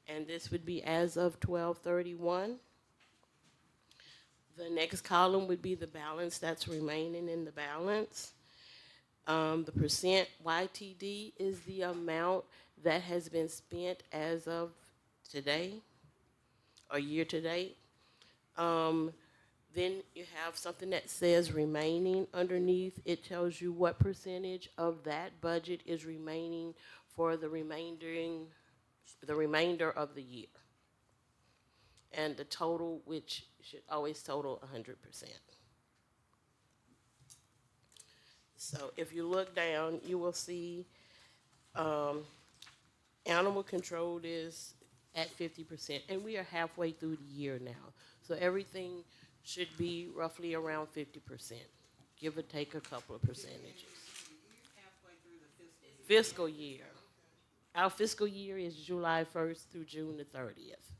Speaker 17: and this would be as of 12/31. The next column would be the balance that's remaining in the balance. The percent YTD is the amount that has been spent as of today, or year to date. Then you have something that says remaining underneath. It tells you what percentage of that budget is remaining for the remainder of the year. And the total, which should always total 100%. So if you look down, you will see animal control is at 50%, and we are halfway through the year now. So everything should be roughly around 50%, give or take a couple of percentages.
Speaker 5: Halfway through the
Speaker 17: Fiscal year. Our fiscal year is July 1st through June the 30th.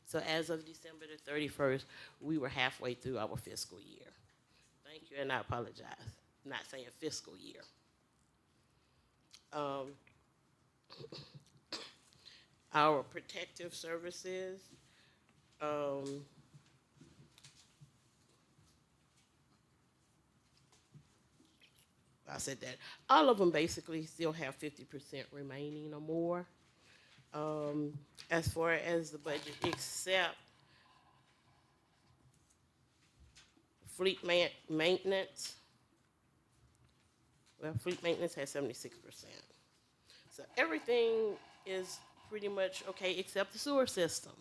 Speaker 17: So as of December the 31st, we were halfway through our fiscal year. Thank you, and I apologize. I'm not saying fiscal year. Our protective services, I said that all of them basically still have 50% remaining or more. As far as the budget, except maintenance. Well, fleet maintenance has 76%. So everything is pretty much okay except the sewer system.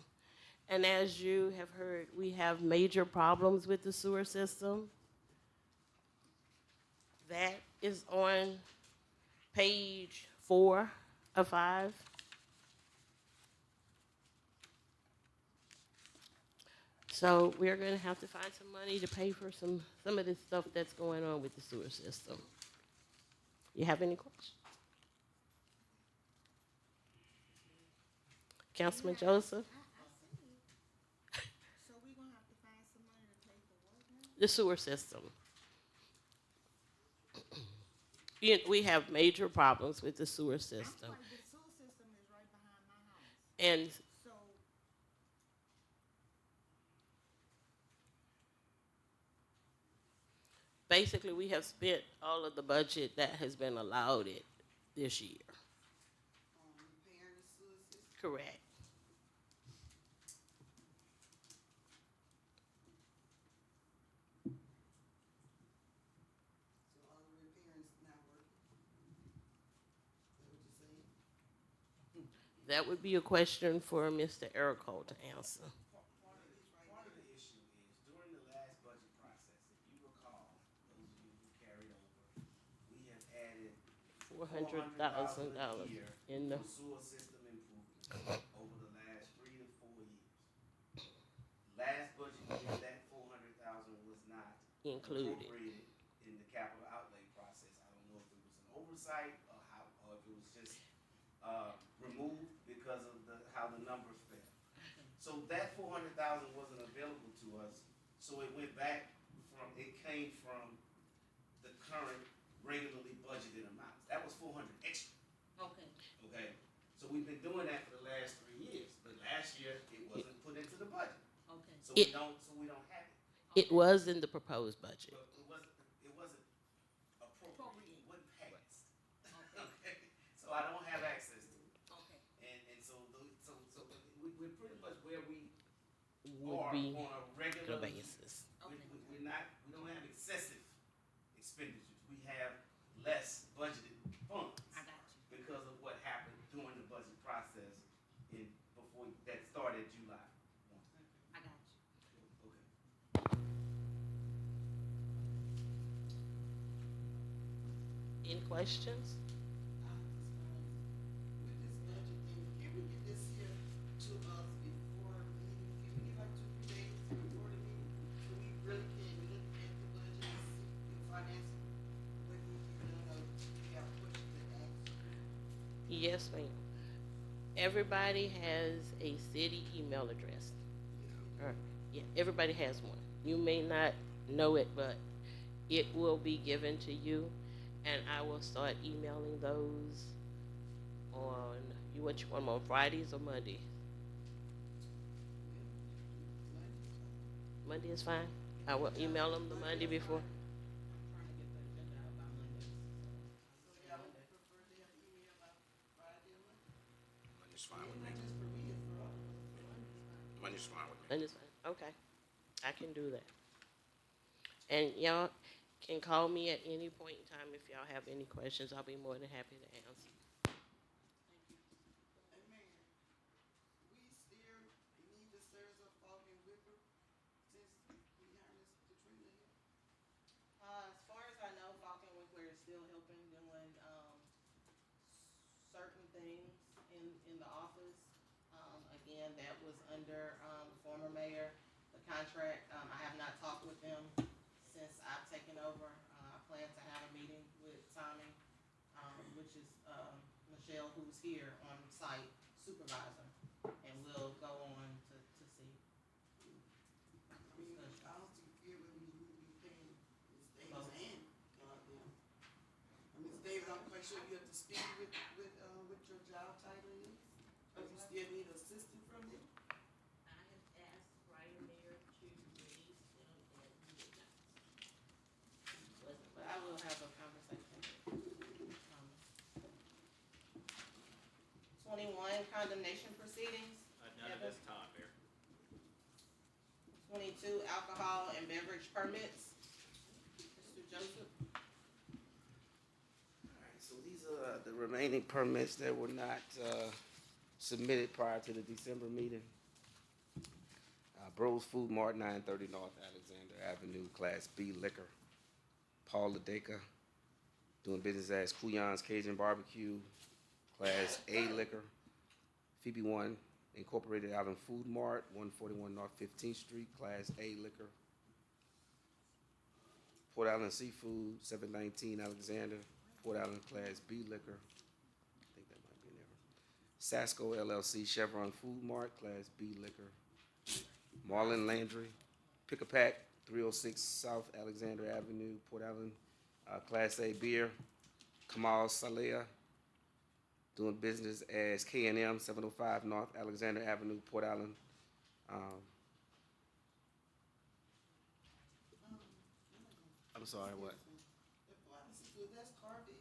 Speaker 17: And as you have heard, we have major problems with the sewer system. That is on page 4 of 5. So we're gonna have to find some money to pay for some of this stuff that's going on with the sewer system. You have any questions? Councilman Joseph?
Speaker 9: So we gonna have to find some money to pay for what now?
Speaker 17: The sewer system. We have major problems with the sewer system.
Speaker 9: Like the sewer system is right behind my house.
Speaker 17: And
Speaker 9: So
Speaker 17: basically, we have spent all of the budget that has been allowed it this year.
Speaker 9: repairing the sewer system.
Speaker 17: Correct.
Speaker 9: So all the repairing's not working. Is that what you're saying?
Speaker 17: That would be a question for Mr. Erico to answer.
Speaker 16: Part of the issue is during the last budget process, if you recall, those of you who carried over, we have added
Speaker 17: $400,000
Speaker 16: $400,000 a year
Speaker 17: in the
Speaker 16: to sewer system improvement over the last 3 to 4 years. Last budget year, that 400,000 was not
Speaker 17: included.
Speaker 16: appropriated in the capital outlay process. I don't know if it was an oversight or if it was just removed because of how the numbers fell. So that 400,000 wasn't available to us, so it came from the current regularly budgeted amounts. That was 400 extra.
Speaker 6: Okay.
Speaker 16: Okay, so we've been doing that for the last 3 years, but last year it wasn't put into the budget.
Speaker 6: Okay.
Speaker 16: So
Speaker 17: It-
Speaker 16: we don't have it.
Speaker 17: It was in the proposed budget.
Speaker 16: But it wasn't appropriate, it wasn't passed. Okay, so I don't have access to it.
Speaker 6: Okay.
Speaker 16: And so we're pretty much where we
Speaker 17: Would
Speaker 16: are
Speaker 17: be
Speaker 16: on a regular
Speaker 17: basis.
Speaker 16: We don't have excessive expenditures. We have less budgeted funds.
Speaker 6: I got you.
Speaker 16: Because of what happened during the budget process before that started July 1.
Speaker 6: I got you.
Speaker 16: Okay.
Speaker 17: Any questions?
Speaker 9: With this budget thing, can we get this here to us before the meeting? Can we get like 2, 3 days before the meeting? So we really can look at the budget and see the financing, what we have questions to ask.
Speaker 17: Yes, ma'am. Everybody has a city email address. Yeah, everybody has one. You may not know it, but it will be given to you, and I will start emailing those on, you want them on Fridays or Mondays? Monday is fine. I will email them the Monday before.
Speaker 1: Monday's fine with me. Monday's fine with me.
Speaker 17: Monday's fine. Okay, I can do that. And y'all can call me at any point in time if y'all have any questions. I'll be more than happy to answer.
Speaker 9: Amen. We still need the service of Falcon Whipper since we have Ms. Katrina here.
Speaker 5: As far as I know, Falcon Winkler is still helping doing, certain things in the office. Again, that was under, former mayor, the contract, I have not talked with them since I've taken over. I plan to have a meeting with Tommy, which is, Michelle, who's here on site supervisor, and we'll go on to see.
Speaker 9: I mean, I don't see fear whether we need to be paying Ms. Davis and, them. Ms. Davis, I'm quite sure you have to speak with your job title is, or you still need assistance from them?
Speaker 17: I have asked prior mayor to release them and he did not.
Speaker 5: But I will have a conversation. 21, condemnation proceedings.
Speaker 7: None at this time, Mayor.
Speaker 5: 22, alcohol and beverage permits.
Speaker 12: the remaining permits that were not submitted prior to the December meeting. Bros Food Mart, 930 North Alexander Avenue, Class B liquor. Paul Ladeka, doing business as Kuyon's Cajun Barbecue, Class A liquor. Phoebe One Incorporated Island Food Mart, 141 North 15th Street, Class A liquor. Port Island Seafood, 719 Alexander, Port Island Class B liquor. I think that might be an error. Sasco LLC Chevron Food Mart, Class B liquor. Marlin Landry, Pick a Pack, 306 South Alexander Avenue, Port Island, Class A beer. Kamal Saleh, doing business as K&M, 705 North Alexander Avenue, Port Island. I'm sorry, what?
Speaker 9: That's Carville?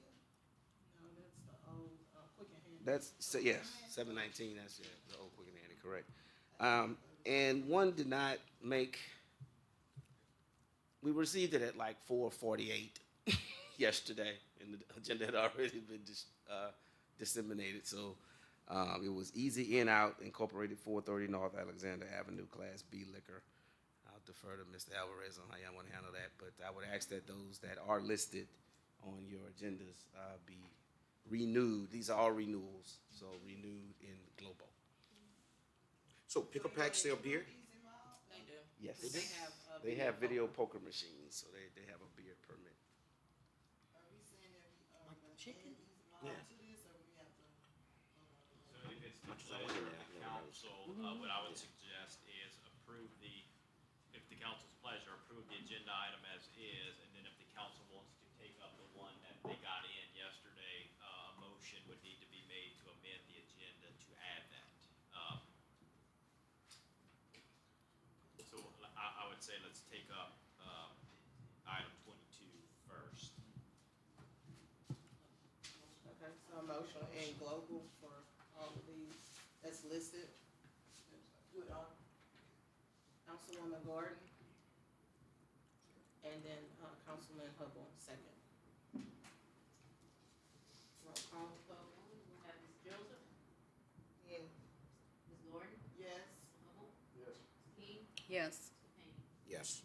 Speaker 9: No, that's the old, Quick and Handy.
Speaker 12: That's, yes, 719, that's it, the old Quick and Handy, correct. And one did not make, we received it at like 4:48 yesterday, and the agenda had already been disseminated, so it was Easy In Out Incorporated, 430 North Alexander Avenue, Class B liquor. I'll defer to Mr. Alvarez on how y'all want to handle that, but I would ask that those that are listed on your agendas be renewed. These are all renewals, so renewed in global.
Speaker 1: So Pick a Pack sell beer?
Speaker 5: They do.
Speaker 12: Yes.
Speaker 1: They do?
Speaker 12: They have video poker machines, so they have a beer permit.
Speaker 9: Are we saying that we,
Speaker 15: chicken?
Speaker 9: add Easy Mile to this, or we have to?
Speaker 7: So if it's the pleasure of the council, what I would suggest is approve if the council's pleasure, approve the agenda item as is, and then if the council wants to take up the one that they got in yesterday, a motion would need to be made to amend the agenda to add that. So I would say let's take up item 22 first.
Speaker 5: Okay, so a motion in global for all of these that's listed.
Speaker 9: Do it all.
Speaker 5: Councilwoman Gordon. And then Councilman Hubble, second. Roll call.
Speaker 6: We'll have Ms. Joseph,
Speaker 9: Yeah.
Speaker 6: Ms. Gordon,
Speaker 9: Yes.
Speaker 6: Mr. Hubble,
Speaker 11: Yes.
Speaker 6: Ms. King,
Speaker 15: Yes.
Speaker 6: Mr. Payne.
Speaker 1: Yes.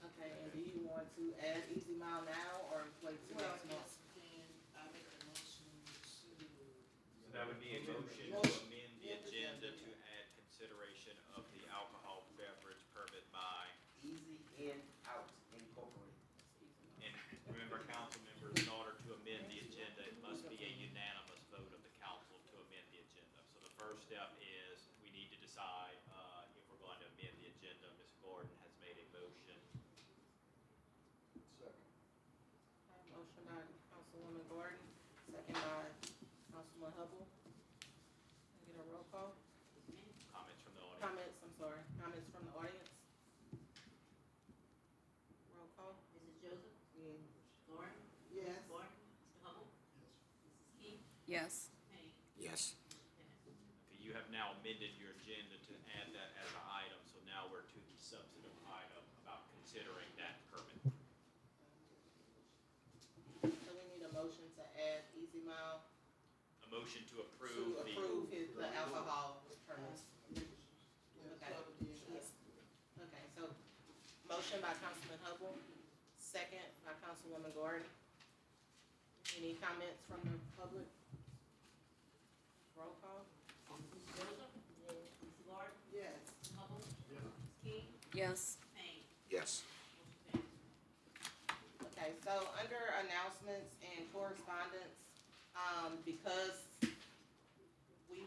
Speaker 5: Okay, and do you want to add Easy Mile now or wait till
Speaker 9: Well,
Speaker 5: next month?
Speaker 9: yes, we can, I make a motion to.
Speaker 7: So that would be a motion to amend the agenda to add consideration of the alcohol beverage permit by,
Speaker 12: Easy In Out Incorporated.
Speaker 7: and remember, council members, in order to amend the agenda, it must be a unanimous vote of the council to amend the agenda. So the first step is we need to decide if we're going to amend the agenda. Ms. Gordon has made a motion.
Speaker 11: Second.
Speaker 5: Motion by Councilwoman Gordon, second by Councilman Hubble. Can I get a roll call?
Speaker 7: Comments from the audience?
Speaker 5: Comments, I'm sorry, comments from the audience? Roll call?
Speaker 6: Mrs. Joseph,
Speaker 5: Yeah.
Speaker 6: Gordon,
Speaker 9: Yes.
Speaker 6: Gordon, Mr. Hubble, Mrs. King,
Speaker 15: Yes.
Speaker 6: Payne.
Speaker 1: Yes.
Speaker 7: Okay, you have now amended your agenda to add that as an item, so now we're to the substantive item about considering that permit.
Speaker 5: So we need a motion to add Easy Mile
Speaker 7: A motion to
Speaker 5: to
Speaker 7: approve
Speaker 5: approve the alcohol permits.
Speaker 9: Okay.
Speaker 5: Okay, so motion by Councilman Hubble, second by Councilwoman Gordon. Any comments from the public? Roll call?
Speaker 6: Ms. Joseph, Ms. Gordon,
Speaker 9: Yes.
Speaker 6: Mr. Hubble, Ms. King,
Speaker 15: Yes.
Speaker 6: Payne.
Speaker 1: Yes.
Speaker 6: Motion passed.
Speaker 5: Okay, so under announcements and correspondence, because we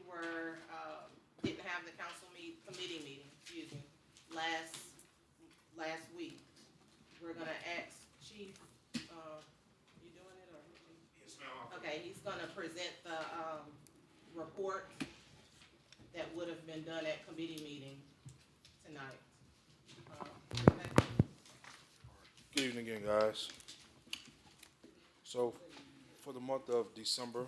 Speaker 5: didn't have the committee meeting, last week, we're gonna ask Chief, you doing it or?
Speaker 1: Yes, ma'am.
Speaker 5: Okay, he's gonna present the, report that would have been done at committee meeting tonight.
Speaker 11: Good evening again, guys. So, for the month of December,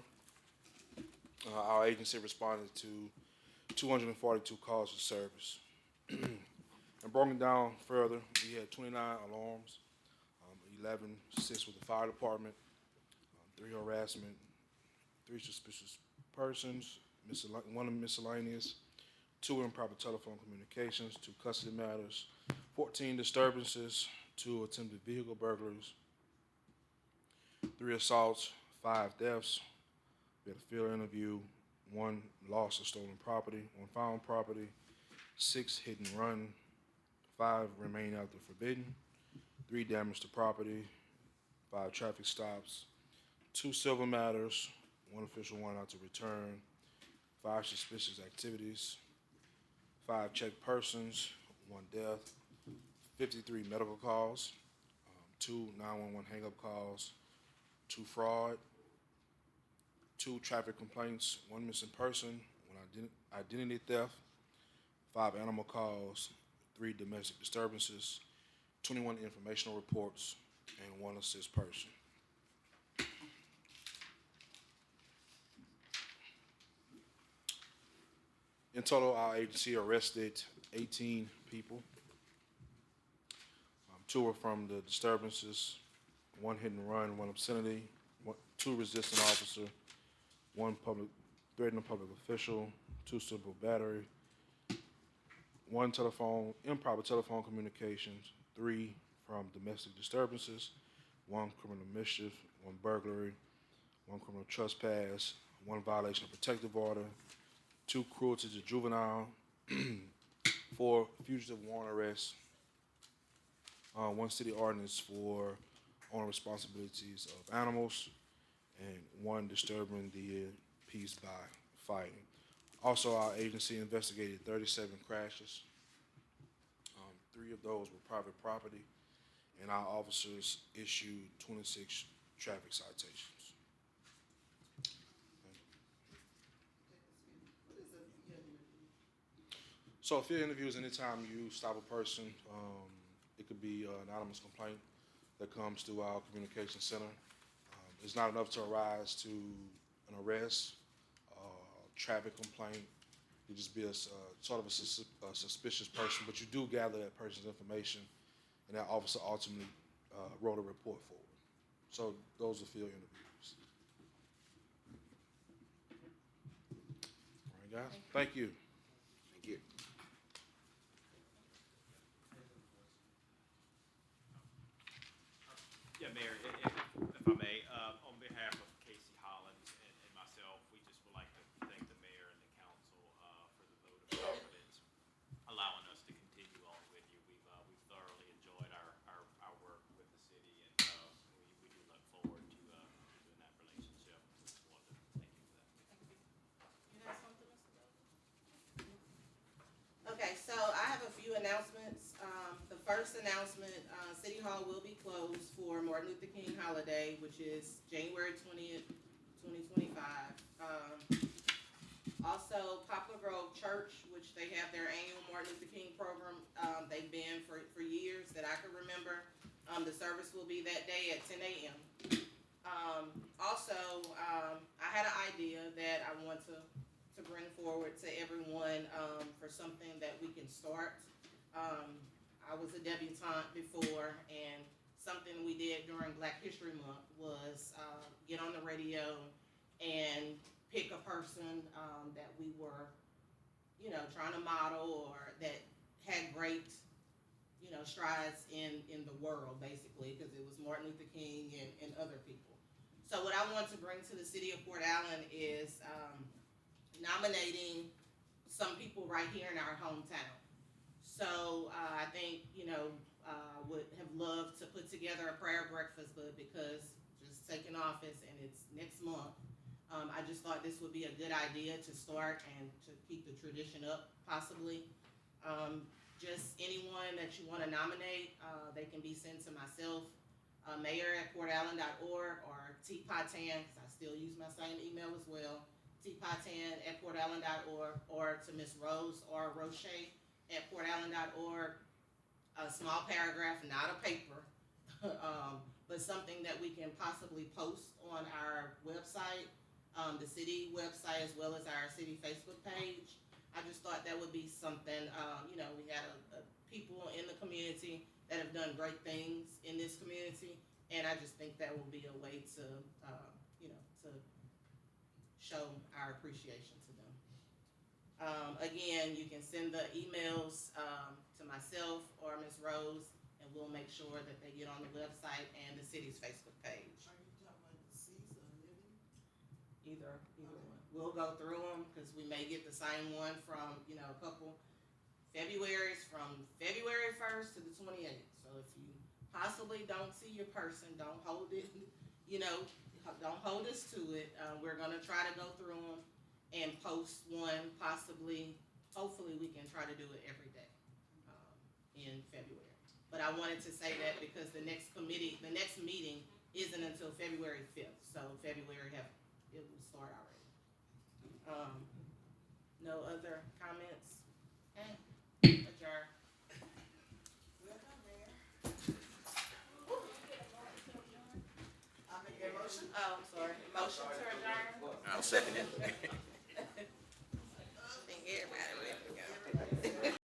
Speaker 11: our agency responded to 242 calls for service. And broken down further, we had 29 alarms, 11 assists with the fire department, 3 harassment, 3 suspicious persons, one miscellaneous, 2 improper telephone communications, 2 custody matters, 14 disturbances, 2 attempted vehicle burglaries, 3 assaults, 5 deaths. We had a field interview, 1 loss of stolen property, 1 found property, 6 hit and run, 5 remain after forbidden, 3 damage to property, 5 traffic stops, 2 civil matters, 1 official warrant out to return, 5 suspicious activities, 5 checked persons, 1 death, 53 medical calls, 2 911 hang-up calls, 2 fraud, 2 traffic complaints, 1 missing person, 1 identity theft, 5 animal calls, 3 domestic disturbances, 21 informational reports, and 1 assist person. In total, our agency arrested 18 people. 2 were from the disturbances, 1 hit and run, 1 obscenity, 2 resisting officer, 1 threatening a public official, 2 simple battery, 1 improper telephone communications, 3 from domestic disturbances, 1 criminal mischief, 1 burglary, 1 criminal trespass, 1 violation of protective order, 2 cruelty to juvenile, 4 fugitive warrant arrests, 1 city ordinance for owner responsibilities of animals, and 1 disturbing the peace by fighting. Also, our agency investigated 37 crashes. 3 of those were private property, and our officers issued 26 traffic citations. So a field interview is anytime you stop a person. It could be an anonymous complaint that comes through our communication center. It's not enough to arise to an arrest, traffic complaint. You just be a sort of a suspicious person, but you do gather that person's information, and that officer ultimately wrote a report forward. So those are field interviews. All right, guys. Thank you.
Speaker 12: Thank you.
Speaker 7: Yeah, Mayor, if I may, on behalf of Casey Hollins and myself, we just would like to thank the mayor and the council for the vote of confidence, allowing us to continue on with you. We've thoroughly enjoyed our work with the city, and we do look forward to doing that relationship. Just wanted to thank you for that.
Speaker 5: You have something, Mr. Douglas? Okay, so I have a few announcements. The first announcement, City Hall will be closed for Martin Luther King holiday, which is January 20th, 2025. Also, Poplar Grove Church, which they have their annual Martin Luther King program. They've been for years that I can remember. The service will be that day at 10 a.m. I had an idea that I want to bring forward to everyone for something that we can start. I was a debutante before, and something we did during Black History Month was get on the radio and pick a person that we were, trying to model or that had great, strides in the world, basically, because it was Martin Luther King and other people. So what I want to bring to the city of Port Allen is nominating some people right here in our hometown. So I think, would have loved to put together a prayer breakfast, but because just taking office and it's next month, I just thought this would be a good idea to start and to keep the tradition up, possibly. Just anyone that you want to nominate, they can be sent to myself, mayor@portallen.org, or tpatan, because I still use my same email as well, tpatan@portallen.org, or to Miss Rose or Roche at portallen.org. A small paragraph, not a paper, but something that we can possibly post on our website, the city website, as well as our city Facebook page. I just thought that would be something, we had people in the community that have done great things in this community, and I just think that will be a way to you know, to show our appreciation to them. Again, you can send the emails to myself or Ms. Rose, and we'll make sure that they get on the website and the city's Facebook page.
Speaker 9: Are you talking about deceased or living?
Speaker 5: Either one. We'll go through them, because we may get the same one from, you know, a couple February's, from February 1st to the 28th. So if you possibly don't see your person, don't hold it, you know, don't hold us to it. We're gonna try to go through them and post one, possibly, hopefully we can try to do it every day in February. But I wanted to say that because the next meeting isn't until February 5th. So February it will start already. No other comments? Adjourn.
Speaker 9: Well done, Mayor. I make a motion.
Speaker 5: Oh, I'm sorry. Motion to adjourn?
Speaker 1: I'll second it.